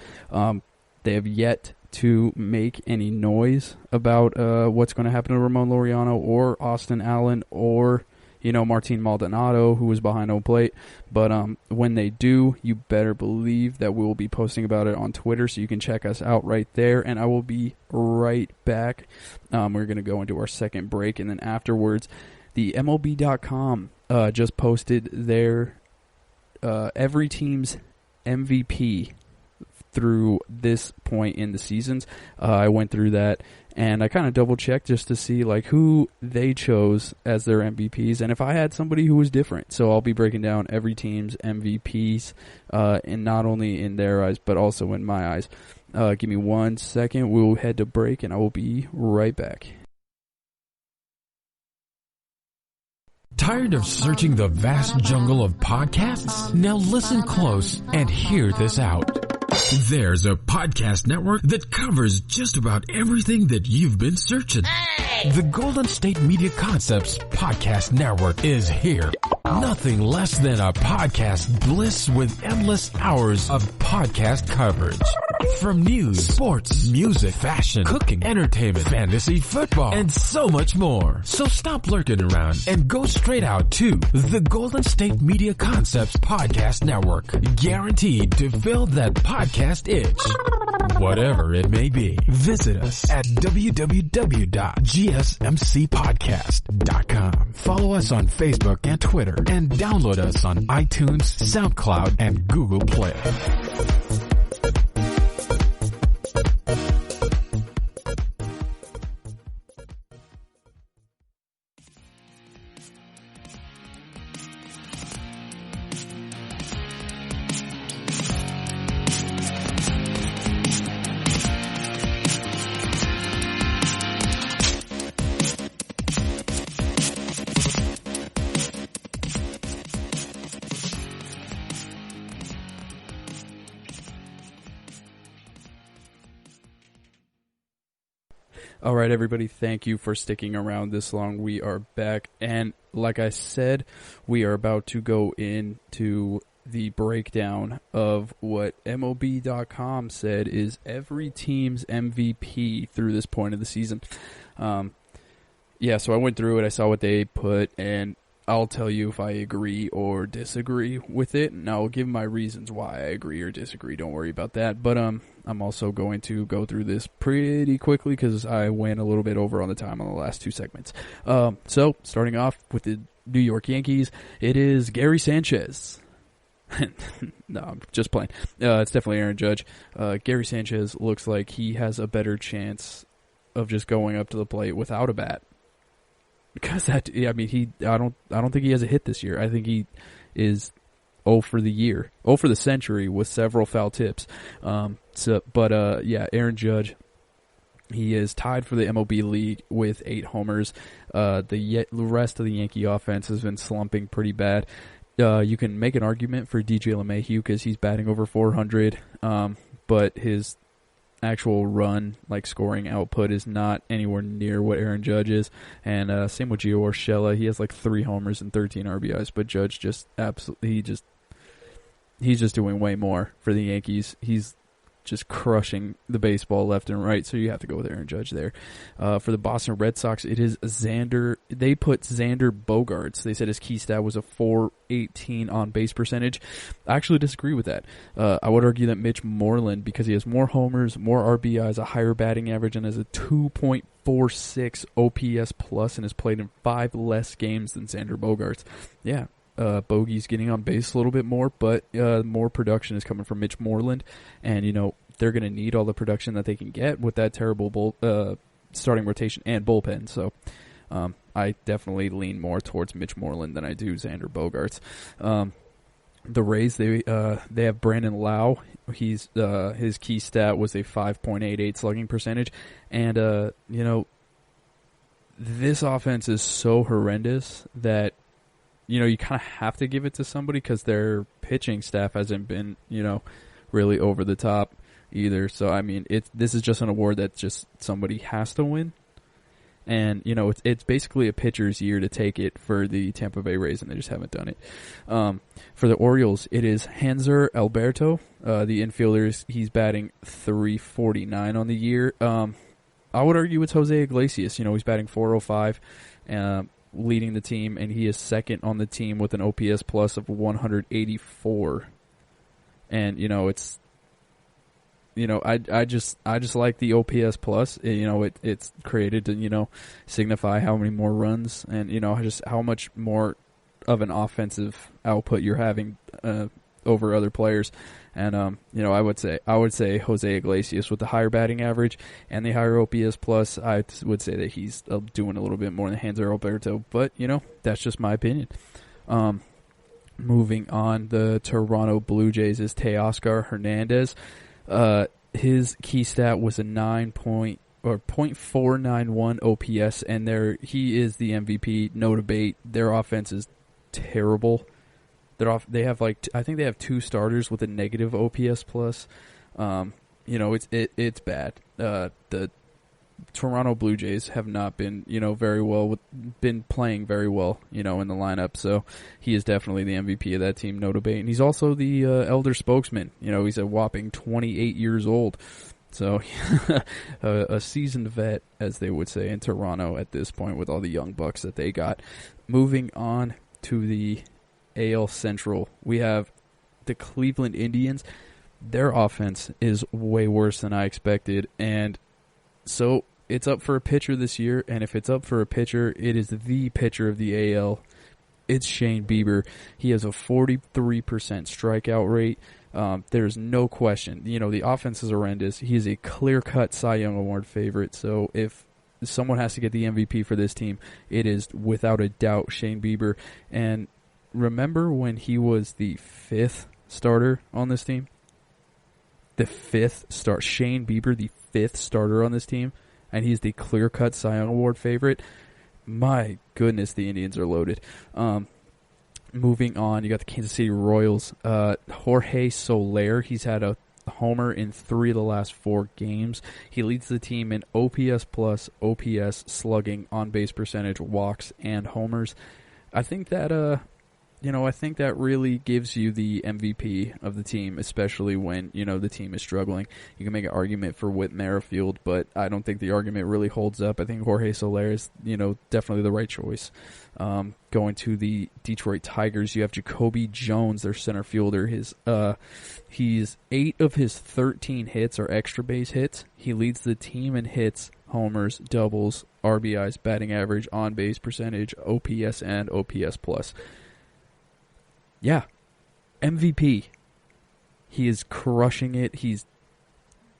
They have yet to make any noise about what's going to happen to Ramon Laureano or Austin Allen or Martin Maldonado, who was behind home plate. But when they do, you better believe that we will be posting about it on Twitter, so you can check us out right there. And I will be right back. We're going to go into our second break, and then afterwards, the MLB.com just posted their every team's MVP through this point in the seasons. I went through that, and I kind of double-checked just to see who they chose as their MVPs, and if I had somebody who was different. So I'll be breaking down every team's MVPs, and not only in their eyes, but also in my eyes. Give me 1 second. We'll head to break, and I will be right back. Tired of searching the vast jungle of podcasts? Now listen close and hear this out. There's a podcast network that covers just about everything that you've been searching. Hey! The Golden State Media Concepts Podcast Network is here. Nothing less than a podcast bliss with endless hours of podcast coverage. From news, sports, music, fashion, cooking, entertainment, fantasy, football, and so much more. So stop lurking around and go straight out to the Golden State Media Concepts Podcast Network. Guaranteed to fill that podcast itch. Whatever it may be. Visit us at www.gsmcpodcast.com. Follow us on Facebook and Twitter, and download us on iTunes, SoundCloud, and Google Play. All right, everybody, thank you for sticking around this long. We are back, and like I said, we are about to go into the breakdown of what MLB.com said is every team's MVP through this point of the season. So I went through it, I saw what they put, and I'll tell you if I agree or disagree with it, and I'll give my reasons why I agree or disagree. Don't worry about that. But I'm also going to go through this pretty quickly because I went a little bit over on the time on the last two segments. So, starting off with the New York Yankees, it is Gary Sanchez. No, I'm just playing. It's definitely Aaron Judge. Gary Sanchez looks like he has a better chance of just going up to the plate without a bat. Because I don't think he has a hit this year. I think he is 0 for the year, 0 for the century with several foul tips. Aaron Judge, he is tied for the MLB lead with 8 homers. The rest of the Yankee offense has been slumping pretty bad. You can make an argument for DJ LeMahieu because he's batting over 400, but his actual run, like scoring output, is not anywhere near what Aaron Judge is. And same with Gio Urshela. He has like 3 homers and 13 RBIs, but Judge just absolutely he's just doing way more for the Yankees. He's just crushing the baseball left and right, so you have to go with Aaron Judge there. For the Boston Red Sox, it is Xander. They put Xander Bogaerts. They said his key stat was a .418 on-base percentage. I actually disagree with that. I would argue that Mitch Moreland, because he has more homers, more RBIs, a higher batting average, and has a 2.46 OPS plus, and has played in 5 less games than Xander Bogaerts. Yeah. Bogey's getting on base a little bit more, but more production is coming from Mitch Moreland, and they're going to need all the production that they can get with that terrible starting rotation and bullpen. So I definitely lean more towards Mitch Moreland than I do Xander Bogaerts. The Rays, they have Brandon Lau. He's his key stat was a 5.88 slugging percentage, and this offense is so horrendous that you kind of have to give it to somebody because their pitching staff hasn't been, really over the top either. So, I mean, this is just an award that just somebody has to win. And, it's basically a pitcher's year to take it for the Tampa Bay Rays, and they just haven't done it. For the Orioles, it is Hanser Alberto. The infielder, he's batting .349 on the year. I would argue it's Jose Iglesias. He's batting .405. Leading the team, and he is second on the team with an OPS plus of 184. And it's I just like the OPS plus. It's created to signify how many more runs and just how much more of an offensive output you're having over other players. And I would say Jose Iglesias with the higher batting average and the higher OPS plus. I would say that he's doing a little bit more than Hanser Alberto, but that's just my opinion. Moving on, the Toronto Blue Jays is Teoscar Hernandez. His key stat was a 0.491 OPS, and he is the MVP. No debate. Their offense is terrible. They have I think they have 2 starters with a negative OPS plus. It's bad. The Toronto Blue Jays have not been very well, been playing very well in the lineup. So he is definitely the MVP of that team, no debate. And he's also the elder spokesman. He's a whopping 28 years old. So a seasoned vet, as they would say in Toronto at this point, with all the young bucks that they got. Moving on to the AL Central, we have the Cleveland Indians. Their offense is way worse than I expected, and so it's up for a pitcher this year, and if it's up for a pitcher, it is the pitcher of the AL. It's Shane Bieber. He has a 43% strikeout rate. There's no question. The offense is horrendous. He is a clear-cut Cy Young Award favorite, so if someone has to get the MVP for this team, it is without a doubt Shane Bieber. And remember when he was the 5th starter on this team? The 5th start. Shane Bieber, the 5th starter on this team, and he's the clear-cut Cy Young Award favorite. My goodness, the Indians are loaded. Moving on, you got the Kansas City Royals. Jorge Soler, he's had a homer in 3 of the last 4 games. He leads the team in OPS plus, OPS, slugging, on-base percentage, walks, and homers. I think that I think that really gives you the MVP of the team, especially when, the team is struggling. You can make an argument for Whit Merrifield, but I don't think the argument really holds up. I think Jorge Soler is, definitely the right choice. Going to the Detroit Tigers, you have Jacoby Jones, their center fielder. He's 8 of his 13 hits are extra base hits. He leads the team in hits, homers, doubles, RBIs, batting average, on-base percentage, OPS, and OPS plus. Yeah, MVP. He is crushing it. He's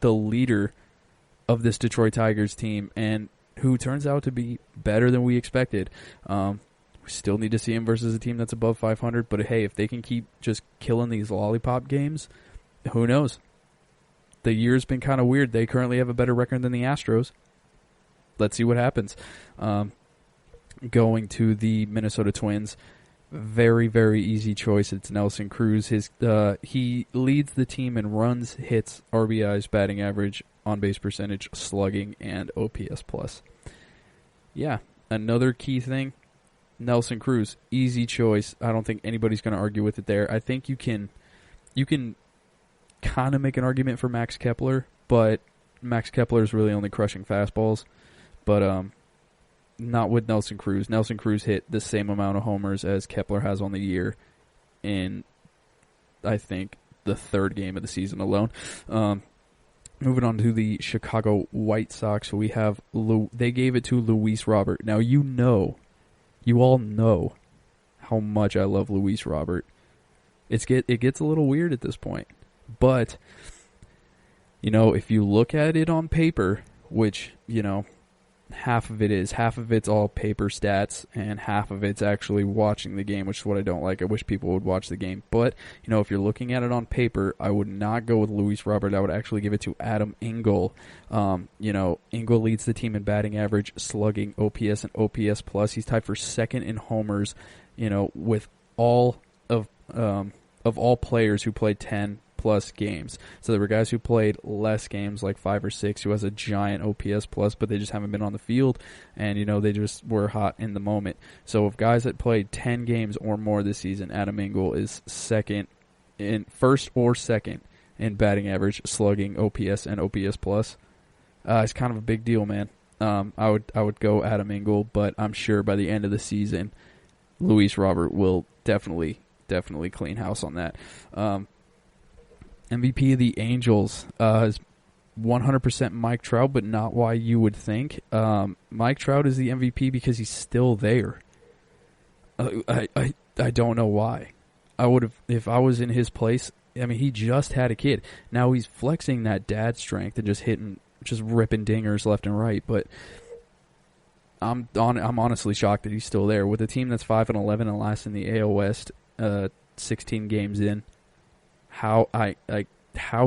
the leader of this Detroit Tigers team, and who turns out to be better than we expected. We still need to see him versus a team that's above 500, but hey, if they can keep just killing these lollipop games, who knows? The year's been kind of weird. They currently have a better record than the Astros. Let's see what happens. Going to the Minnesota Twins. Very, very easy choice. It's Nelson Cruz. He leads the team in runs, hits, RBIs, batting average, on-base percentage, slugging, and OPS plus. Yeah, another key thing, Nelson Cruz. Easy choice. I don't think anybody's going to argue with it there. I think you can kind of make an argument for Max Kepler, but Max Kepler is really only crushing fastballs. But not with Nelson Cruz. Nelson Cruz hit the same amount of homers as Kepler has on the year in, I think, the 3rd game of the season alone. Moving on to the Chicago White Sox, we have they gave it to Luis Robert. Now you all know how much I love Luis Robert. It gets a little weird at this point, but if you look at it on paper, which half of it's all paper stats, and half of it's actually watching the game, which is what I don't like. I wish people would watch the game. But, if you're looking at it on paper, I would not go with Luis Robert. I would actually give it to Adam Engel. Engel leads the team in batting average, slugging, OPS, and OPS plus. He's tied for 2nd in homers, with all of all players who played 10 plus games. So there were guys who played less games, like 5 or 6, who has a giant OPS plus, but they just haven't been on the field, and they just were hot in the moment. So of guys that played 10 games or more this season, Adam Engel is first or second in batting average, slugging, OPS, and OPS plus. It's kind of a big deal, man. I would go Adam Engel, but I'm sure by the end of the season, Luis Robert will definitely clean house on that. MVP of the Angels is 100% Mike Trout, but not why you would think. Mike Trout is the MVP because he's still there. I don't know why. I would have, if I was in his place. I mean, he just had a kid. Now he's flexing that dad strength and just ripping dingers left and right. But I'm honestly shocked that he's still there with a team that's 5-11 and last in the AL West, 16 games in. How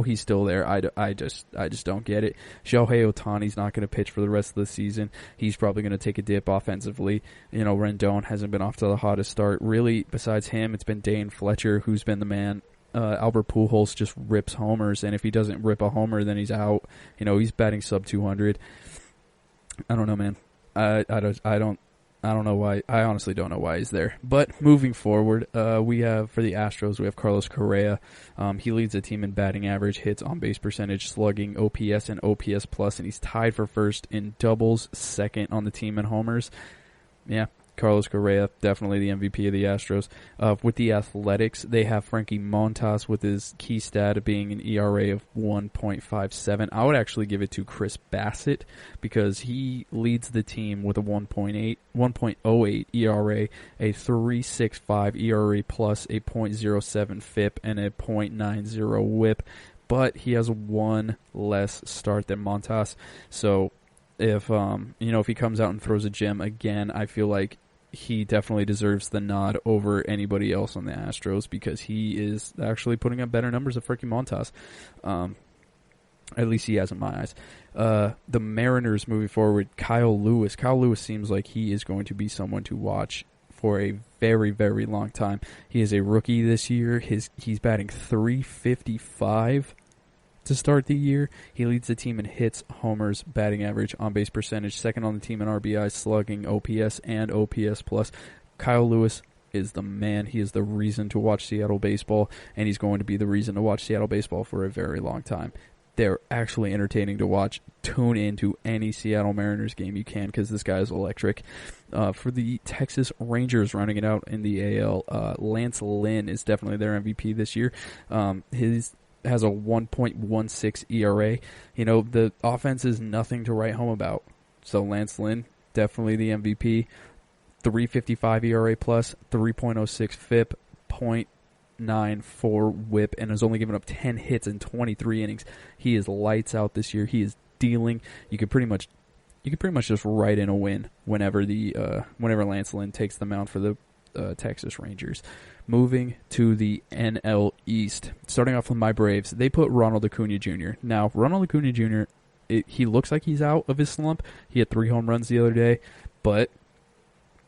he's still there, I just don't get it. Shohei Ohtani's not going to pitch for the rest of the season. He's probably going to take a dip offensively. Rendon hasn't been off to the hottest start. Really, besides him, it's been Dane Fletcher who's been the man. Albert Pujols just rips homers, and if he doesn't rip a homer, then he's out. He's batting sub 200. I don't know, man. I don't know why. I honestly don't know why he's there. But moving forward, we have for the Astros, we have Carlos Correa. He leads the team in batting average, hits, on-base percentage, slugging, OPS, and OPS plus, and he's tied for 1st in doubles, 2nd on the team in homers. Yeah, Carlos Correa, definitely the MVP of the Astros. With the Athletics, they have Frankie Montas with his key stat being an ERA of 1.57. I would actually give it to Chris Bassett because he leads the team with a 1.08 ERA, a 3.65 ERA plus, a .07 FIP, and a .90 WHIP. But he has one less start than Montas. So if he comes out and throws a gem again, I feel like he definitely deserves the nod over anybody else on the Astros because he is actually putting up better numbers than Frankie Montas. At least he has in my eyes. The Mariners moving forward, Kyle Lewis. Kyle Lewis seems like he is going to be someone to watch for a very, very long time. He is a rookie this year. He's batting .355 to start the year. He leads the team in hits, homers, batting average, on-base percentage, second on the team in RBI, slugging, OPS, and OPS+. Kyle Lewis is the man. He is the reason to watch Seattle baseball, and he's going to be the reason to watch Seattle baseball for a very long time. They're actually entertaining to watch. Tune into any Seattle Mariners game you can because this guy is electric. For the Texas Rangers running it out in the AL, Lance Lynn is definitely their MVP this year. His has a 1.16 ERA. You know, the offense is nothing to write home about. So Lance Lynn, definitely the MVP. 3.55 ERA plus, 3.06 FIP, 0.94 WHIP, and has only given up 10 hits in 23 innings. He is lights out this year. He is dealing. You could pretty much just write in a win whenever Lance Lynn takes the mound for the Texas Rangers. Moving to the NL East, starting off with my Braves, they put Ronald Acuna Jr. Now, Ronald Acuna Jr., he looks like he's out of his slump. He had 3 home runs the other day, but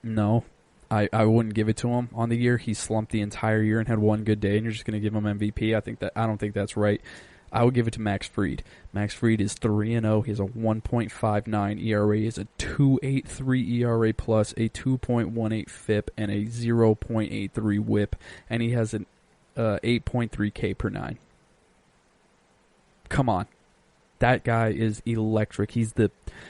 no, I wouldn't give it to him on the year. He slumped the entire year and had one good day, and you're just going to give him MVP. I don't think that's right. I would give it to Max Fried. Max Fried is 3-0. He has a 1.59 ERA. He has a 2.83 ERA plus, a 2.18 FIP, and a 0.83 WHIP, and he has an 8.3 K per 9. Come on. That guy is electric.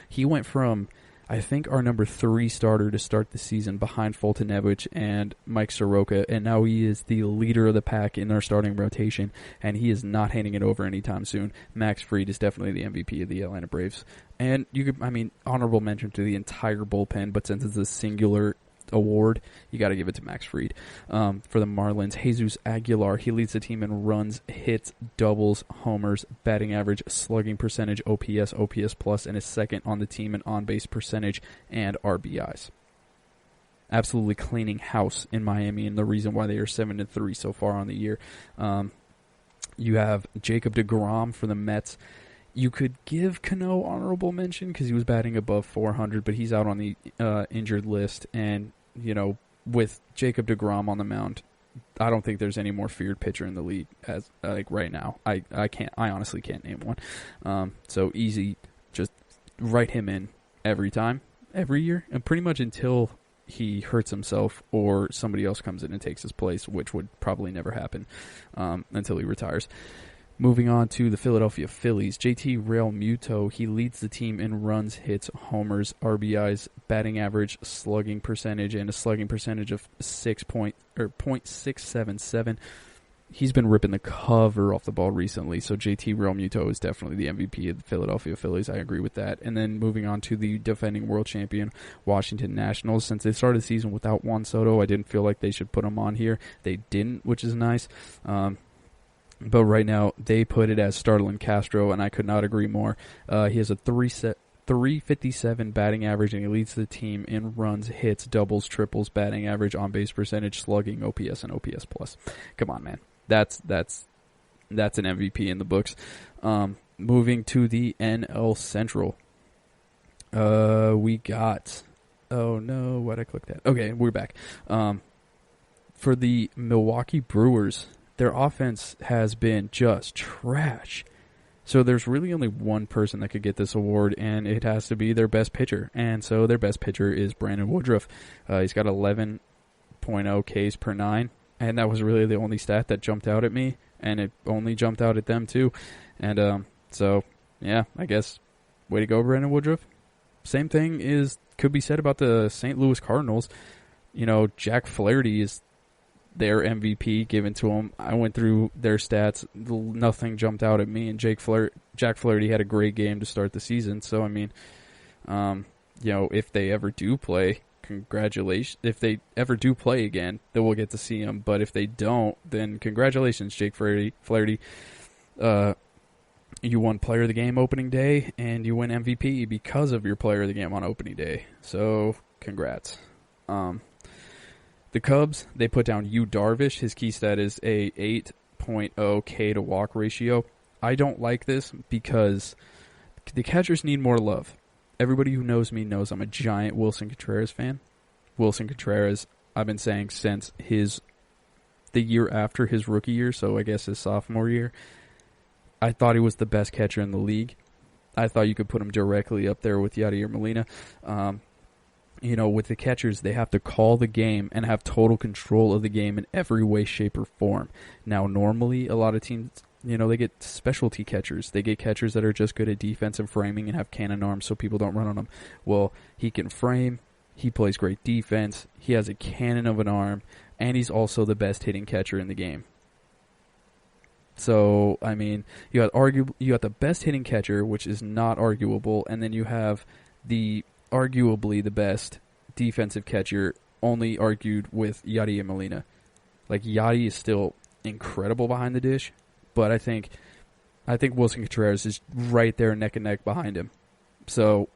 He went from, I think, our number 3 starter to start the season behind Fultonevich and Mike Soroka, and now he is the leader of the pack in our starting rotation, and he is not handing it over anytime soon. Max Fried is definitely the MVP of the Atlanta Braves. And honorable mention to the entire bullpen, but since it's a singular award, you got to give it to Max Fried. For the Marlins, Jesus Aguilar, he leads the team in runs, hits, doubles, homers, batting average, slugging percentage, OPS, OPS+, and is second on the team in on-base percentage and RBIs. Absolutely cleaning house in Miami, and the reason why they are 7-3 so far on the year. You have Jacob deGrom for the Mets. You could give Cano honorable mention because he was batting above 400, but he's out on the injured list. And, with Jacob deGrom on the mound, I don't think there's any more feared pitcher in the league as right now. I honestly can't name one. So easy, just write him in every time, every year, and pretty much until he hurts himself or somebody else comes in and takes his place, which would probably never happen until he retires. Moving on to the Philadelphia Phillies, JT Realmuto, he leads the team in runs, hits, homers, RBIs, batting average, slugging percentage, and a slugging percentage of 0.677. He's been ripping the cover off the ball recently, so JT Realmuto is definitely the MVP of the Philadelphia Phillies. I agree with that. And then moving on to the defending world champion, Washington Nationals. Since they started the season without Juan Soto, I didn't feel like they should put him on here. They didn't, which is nice. But right now, they put it as Starlin Castro, and I could not agree more. He has a 357 batting average, and he leads the team in runs, hits, doubles, triples, batting average, on-base percentage, slugging, OPS, and OPS+. Come on, man. That's an MVP in the books. Moving to the NL Central. We got... Oh, no. Why'd I click that? Okay, we're back. For the Milwaukee Brewers... Their offense has been just trash. So there's really only one person that could get this award, and it has to be their best pitcher. And so their best pitcher is Brandon Woodruff. He's got 11.0 Ks per 9, and that was really the only stat that jumped out at me, and it only jumped out at them too. And so, yeah, I guess way to go, Brandon Woodruff. Same thing could be said about the St. Louis Cardinals. Jack Flaherty is their MVP given to him. I went through their stats. Nothing jumped out at me, and Jack Flaherty had a great game to start the season. So, if they ever do play, congratulations. If they ever do play again, then we'll get to see him. But if they don't, then congratulations, Jake Flaherty. You won Player of the Game opening day, and you win MVP because of your Player of the Game on opening day. So, congrats. The Cubs, they put down Yu Darvish. His key stat is a 8.0 K to walk ratio. I don't like this because the catchers need more love. Everybody who knows me knows I'm a giant Wilson Contreras fan. Wilson Contreras, I've been saying since the year after his rookie year, so I guess his sophomore year, I thought he was the best catcher in the league. I thought you could put him directly up there with Yadier Molina. With the catchers, they have to call the game and have total control of the game in every way, shape, or form. Now, normally, a lot of teams, they get specialty catchers. They get catchers that are just good at defensive framing and have cannon arms so people don't run on them. Well, he can frame. He plays great defense. He has a cannon of an arm. And he's also the best hitting catcher in the game. So, I mean, you got the best hitting catcher, which is not arguable, and then you have the arguably the best defensive catcher, only argued with Yadier Molina. Like, Yadi is still incredible behind the dish, but I think Wilson Contreras is right there neck and neck behind him. So,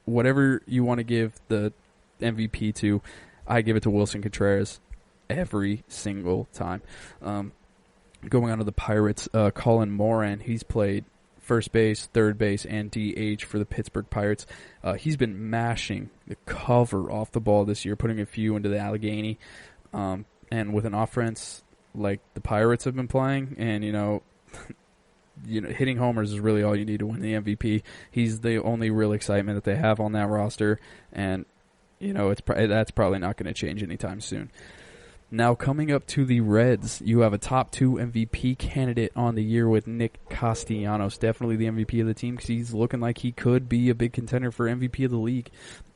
whatever you want to give the MVP to, I give it to Wilson Contreras every single time. Going on to the Pirates, Colin Moran, he's played first base, third base, and DH for the Pittsburgh Pirates. He's been mashing the cover off the ball this year, putting a few into the Allegheny. And with an offense like the Pirates have been playing, and, hitting homers is really all you need to win the MVP. He's the only real excitement that they have on that roster, and, that's probably not going to change anytime soon. Now, coming up to the Reds, you have a top 2 MVP candidate on the year with Nick Castellanos. Definitely the MVP of the team because he's looking like he could be a big contender for MVP of the league.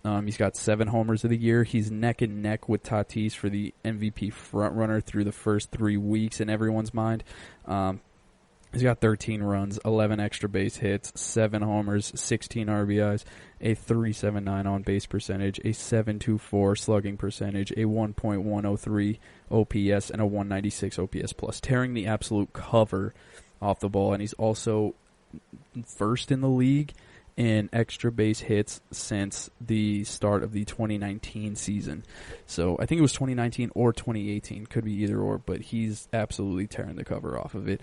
He's got 7 homers of the year. He's neck and neck with Tatis for the MVP frontrunner through the first 3 weeks in everyone's mind. He's got 13 runs, 11 extra base hits, 7 homers, 16 RBIs, a .379 on-base percentage, a .724 slugging percentage, a 1.103 OPS, and a 196 OPS plus, tearing the absolute cover off the ball. And he's also first in the league in extra base hits since the start of the 2019 season. So I think it was 2019 or 2018. Could be either or, but he's absolutely tearing the cover off of it.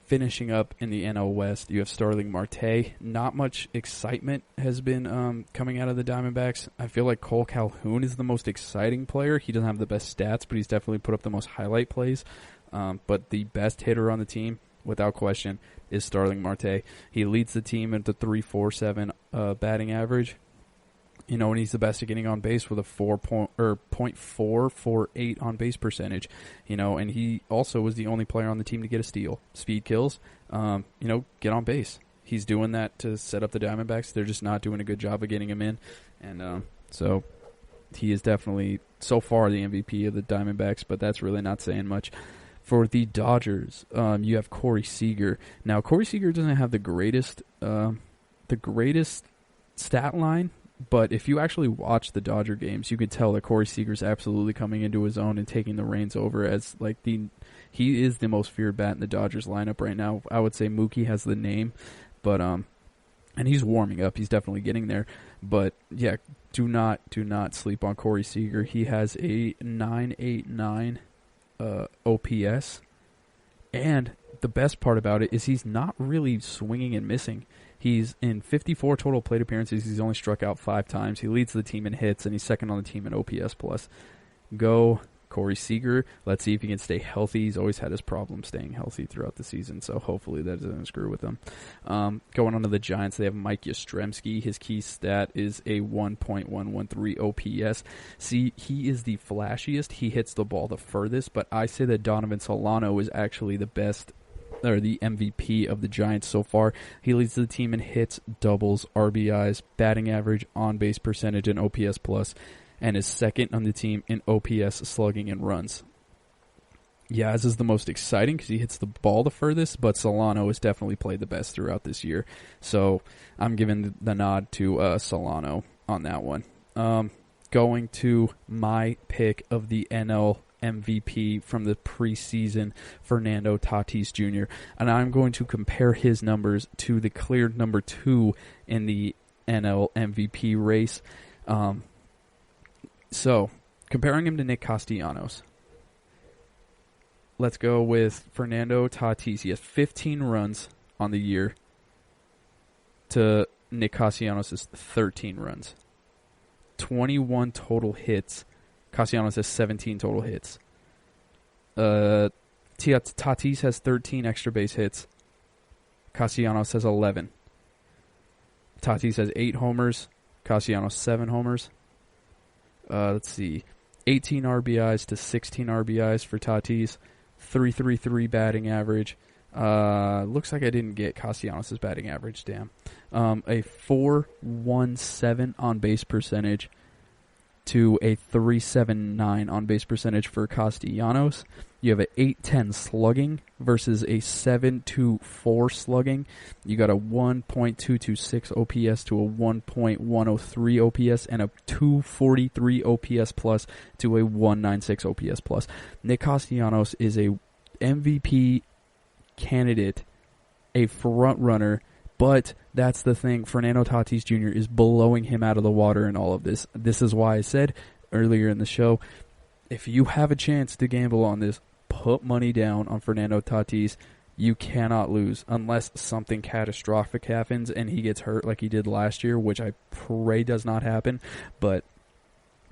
Finishing up in the NL West, you have Starling Marte. Not much excitement has been coming out of the Diamondbacks. I feel like Cole Calhoun is the most exciting player. He doesn't have the best stats, but he's definitely put up the most highlight plays. But the best hitter on the team, without question, is Starling Marte. He leads the team at the .347 batting average. And he's the best at getting on base with a .448 on base percentage. And he also was the only player on the team to get a steal. Speed kills. Get on base. He's doing that to set up the Diamondbacks. They're just not doing a good job of getting him in. And so he is definitely, so far, the MVP of the Diamondbacks, but that's really not saying much. For the Dodgers, you have Corey Seager. Now, Corey Seager doesn't have the greatest stat line, but if you actually watch the Dodger games, you could tell that Corey Seager's absolutely coming into his own and taking the reins over as he is the most feared bat in the Dodgers lineup right now. I would say Mookie has the name, but and he's warming up. He's definitely getting there. But yeah, do not sleep on Corey Seager. He has a .989 OPS, and the best part about it is he's not really swinging and missing. He's in 54 total plate appearances. He's only struck out 5 times. He leads the team in hits, and he's second on the team in OPS plus. Go Corey Seager. Let's see if he can stay healthy. He's always had his problem staying healthy throughout the season, so hopefully that doesn't screw with him. Going on to the Giants, they have Mike Yastrzemski. His key stat is a 1.113 OPS. See, he is the flashiest. He hits the ball the furthest, but I say that Donovan Solano is actually the best, or the MVP of the Giants so far. He leads the team in hits, doubles, RBIs, batting average, on-base percentage, and OPS plus, and is second on the team in OPS, slugging, and runs. Yaz is the most exciting because he hits the ball the furthest, but Solano has definitely played the best throughout this year. So I'm giving the nod to Solano on that one. Going to my pick of the NL MVP from the preseason, Fernando Tatis Jr. And I'm going to compare his numbers to the clear number 2 in the NL MVP race. So, comparing him to Nick Castellanos. Let's go with Fernando Tatis. He has 15 runs on the year to Nick Castellanos' 13 runs. 21 total hits. Castellanos has 17 total hits. Tatis has 13 extra base hits. Castellanos has 11. Tatis has 8 homers. Castellanos 7 homers. Let's see. 18 RBIs to 16 RBIs for Tatis. 3.33 batting average. Looks like I didn't get Castellanos' batting average. Damn. A 4.17 on base percentage to a 3.79 on base percentage for Castellanos. You have an 8.10 slugging versus a 7.24 slugging. You got a 1.226 OPS to a 1.103 OPS and a 243 OPS plus to a 196 OPS plus. Nick Castellanos is a MVP candidate, a front runner, but that's the thing. Fernando Tatis Jr. is blowing him out of the water in all of this. This is why I said earlier in the show, if you have a chance to gamble on this, put money down on Fernando Tatis. You cannot lose unless something catastrophic happens and he gets hurt like he did last year, which I pray does not happen. But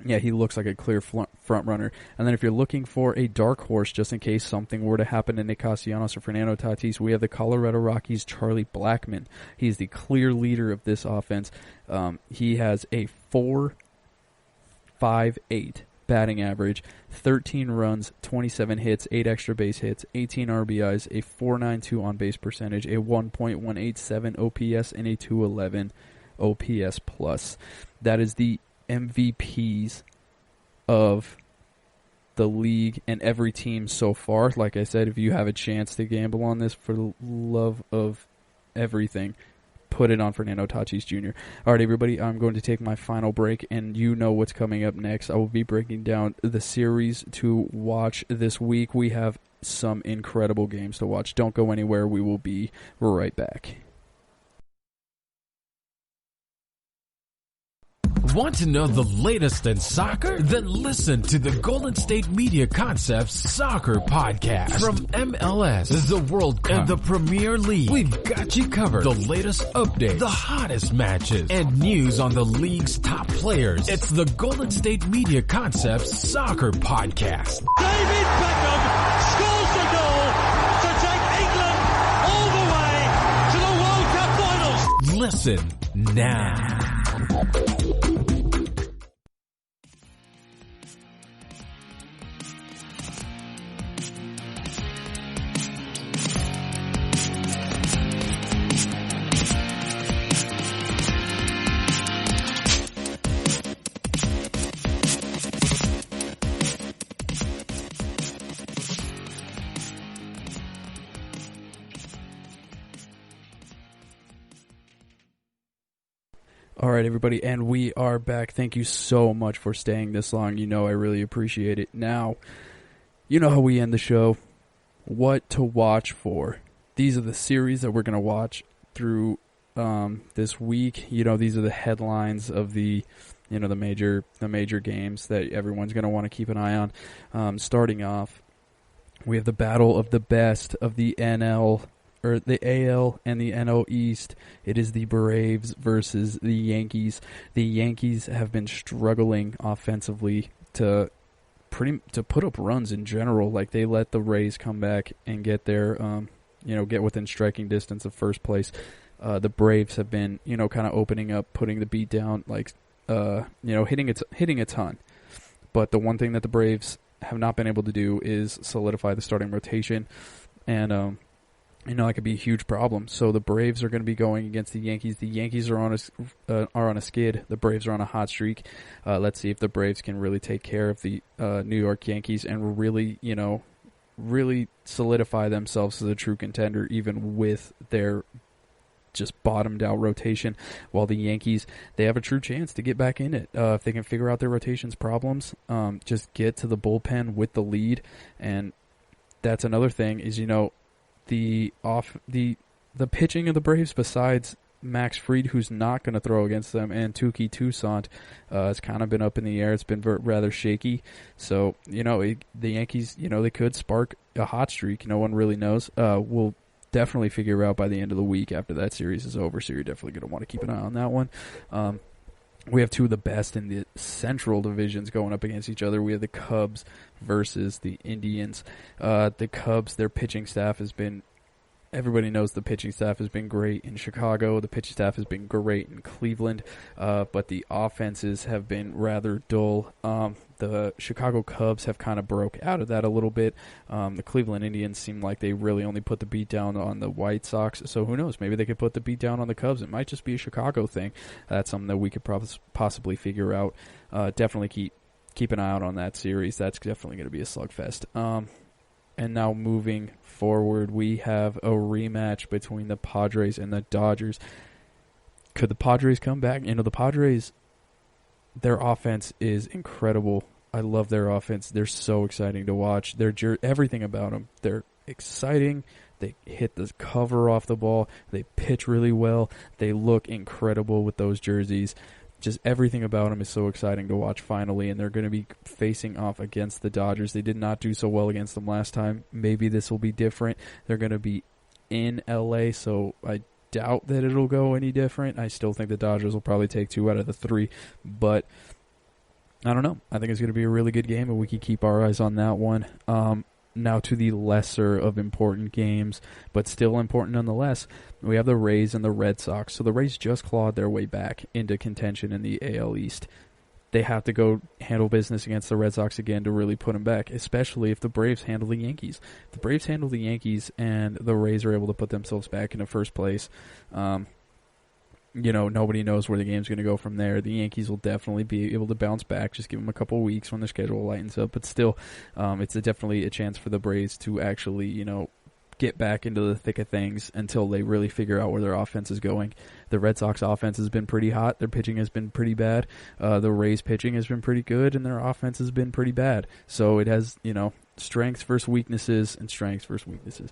yeah, he looks like a clear front runner. And then if you're looking for a dark horse, just in case something were to happen to Nick Castellanos or Fernando Tatis, we have the Colorado Rockies' Charlie Blackmon. He's the clear leader of this offense. He has a 4.58 batting average, 13 runs, 27 hits, 8 extra base hits, 18 RBIs, a 4.92 on base percentage, a 1.187 OPS, and a 2.11 OPS plus. That is the MVPs of the league and every team so far. Like I said, if you have a chance to gamble on this, for the love of everything, put it on Fernando Tatis Jr. All right, everybody, I'm going to take my final break, and you know what's coming up next. I will be breaking down the series to watch this week. We have some incredible games to watch. Don't go anywhere. We will be right back. Want to know the latest in soccer? Then listen to the Golden State Media Concepts Soccer Podcast. From MLS, the World Cup, and the Premier League, we've got you covered. The latest updates, the hottest matches, and news on the league's top players. It's the Golden State Media Concepts Soccer Podcast. David Beckham scores the goal to take England all the way to the World Cup finals. Listen now. All right, everybody, and we are back. Thank you so much for staying this long. You know I really appreciate it. Now, you know how we end the show. What to watch for. These are the series that we're going to watch through this week. You know, these are the headlines of the major games that everyone's going to want to keep an eye on. Starting off, we have the battle of the best of the NL, or the AL and the NL East. It is the Braves versus the Yankees. The Yankees have been struggling offensively to put up runs in general. Like, they let the Rays come back and get their, get within striking distance of first place. The Braves have been, kind of opening up, putting the beat down, hitting a ton. But the one thing that the Braves have not been able to do is solidify the starting rotation, and that could be a huge problem. So the Braves are going to be going against the Yankees. The Yankees are on a skid. The Braves are on a hot streak. Let's see if the Braves can really take care of the New York Yankees and really solidify themselves as a true contender, even with their just bottomed out rotation. While the Yankees, they have a true chance to get back in it if they can figure out their rotation's problems. Just get to the bullpen with the lead, and that's another thing is the pitching of the Braves, besides Max Fried, who's not going to throw against them, and Touki Toussaint, has kind of been up in the air. It's been rather shaky. So, the Yankees, they could spark a hot streak. No one really knows. We'll definitely figure out by the end of the week after that series is over, so you're definitely going to want to keep an eye on that one. We have two of the best in the Central divisions going up against each other. We have the Cubs versus the Indians. The Cubs, their pitching staff has been, everybody knows the pitching staff has been great in Chicago. The pitching staff has been great in Cleveland, but the offenses have been rather dull. The Chicago Cubs have kind of broke out of that a little bit. The Cleveland Indians seem like they really only put the beat down on the White Sox. So who knows? Maybe they could put the beat down on the Cubs. It might just be a Chicago thing. That's something that we could possibly figure out. Definitely keep an eye out on that series. That's definitely going to be a slugfest. And now moving forward, we have a rematch between the Padres and the Dodgers. Could the Padres come back? You know, the Padres, their offense is incredible. I love their offense. They're so exciting to watch. Everything about them. They're exciting. They hit the cover off the ball. They pitch really well. They look incredible with those jerseys. Just everything about them is so exciting to watch finally, and they're going to be facing off against the Dodgers. They did not do so well against them last time. Maybe this will be different. They're going to be in LA, so I doubt that it'll go any different. I still think the Dodgers will probably take 2 out of the 3, but I don't know. I think it's going to be a really good game, and we can keep our eyes on that one. Now to the lesser of important games, but still important nonetheless. We have the Rays and the Red Sox. So the Rays just clawed their way back into contention in the AL East. They have to go handle business against the Red Sox again to really put them back, especially if the Braves handle the Yankees. If the Braves handle the Yankees and the Rays are able to put themselves back into first place, nobody knows where the game's going to go from there. The Yankees will definitely be able to bounce back. Just give them a couple of weeks when their schedule lightens up. But still, it's definitely a chance for the Braves to actually, get back into the thick of things until they really figure out where their offense is going. The Red Sox offense has been pretty hot. Their pitching has been pretty bad. The Rays pitching has been pretty good, and their offense has been pretty bad. So it has, strengths versus weaknesses and strengths versus weaknesses.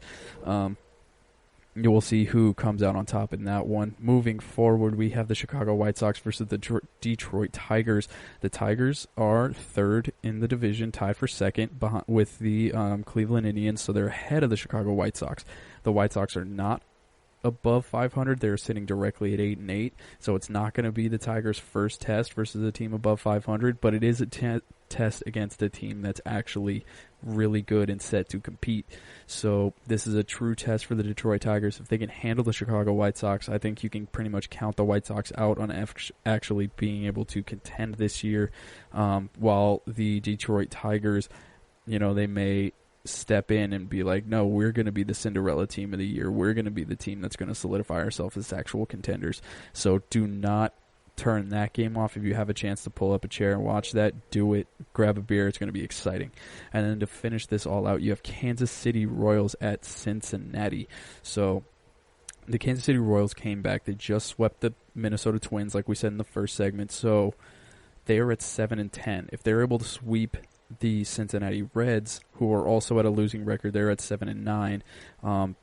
You will see who comes out on top in that one. Moving forward, we have the Chicago White Sox versus the Detroit Tigers. The Tigers are third in the division, tied for second with the Cleveland Indians, so they're ahead of the Chicago White Sox. The White Sox are not above 500. They're sitting directly at 8-8, so it's not going to be the Tigers' first test versus a team above 500, but it is a test against a team that's actually really good and set to compete. So this is a true test for the Detroit Tigers. If they can handle the Chicago White Sox, I think you can pretty much count the White Sox out on actually being able to contend this year, while the Detroit Tigers, they may step in and be like, no, we're going to be the Cinderella team of the year. We're going to be the team that's going to solidify ourselves as actual contenders. So do not turn that game off. If you have a chance to pull up a chair and watch that, do it. Grab a beer. It's going to be exciting. And then to finish this all out, you have Kansas City Royals at Cincinnati. So the Kansas City Royals came back. They just swept the Minnesota Twins, like we said in the first segment. So they are at 7-10. If they're able to sweep the Cincinnati Reds, who are also at a losing record, they're at 7-9.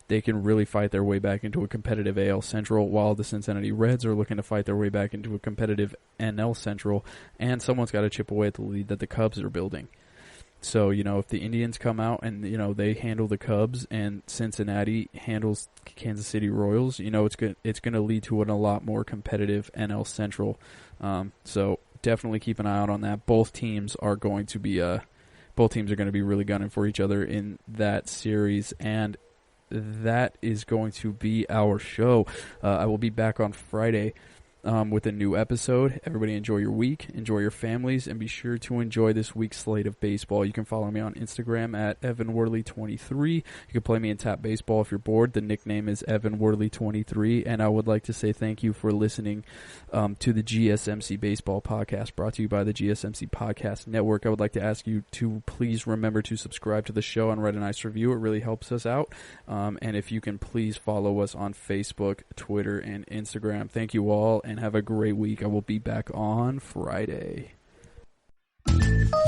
They can really fight their way back into a competitive AL Central, while the Cincinnati Reds are looking to fight their way back into a competitive NL Central, and someone's got to chip away at the lead that the Cubs are building. So, if the Indians come out and, they handle the Cubs and Cincinnati handles Kansas City Royals, it's going to lead to a lot more competitive NL Central. So definitely keep an eye out on that. Both teams are going to be really gunning for each other in that series, and that is going to be our show. I will be back on Friday with a new episode. Everybody enjoy your week, enjoy your families, and be sure to enjoy this week's slate of baseball. You can follow me on Instagram at EvanWorley23. You can play me in Tap Baseball if you're bored. The nickname is EvanWorley23, and I would like to say thank you for listening to the GSMC Baseball Podcast, brought to you by the GSMC Podcast Network. I would like to ask you to please remember to subscribe to the show and write a nice review. It really helps us out. And if you can please follow us on Facebook, Twitter, and Instagram. Thank you all, and have a great week. I will be back on Friday.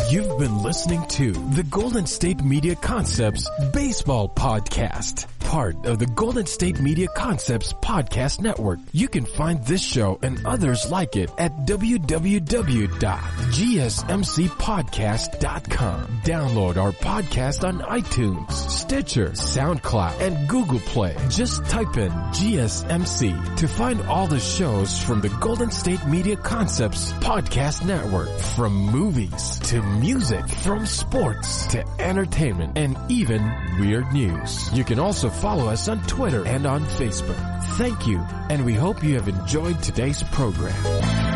You've been listening to the Golden State Media Concepts Baseball Podcast. part of the Golden State Media Concepts Podcast Network. You can find this show and others like it at www.gsmcpodcast.com. Download our podcast on iTunes, Stitcher, SoundCloud, and Google Play. Just type in GSMC to find all the shows from the Golden State Media Concepts Podcast Network. From movies to music, from sports to entertainment, and even weird news. You can also follow us on Twitter and on Facebook. Thank you, and we hope you have enjoyed today's program.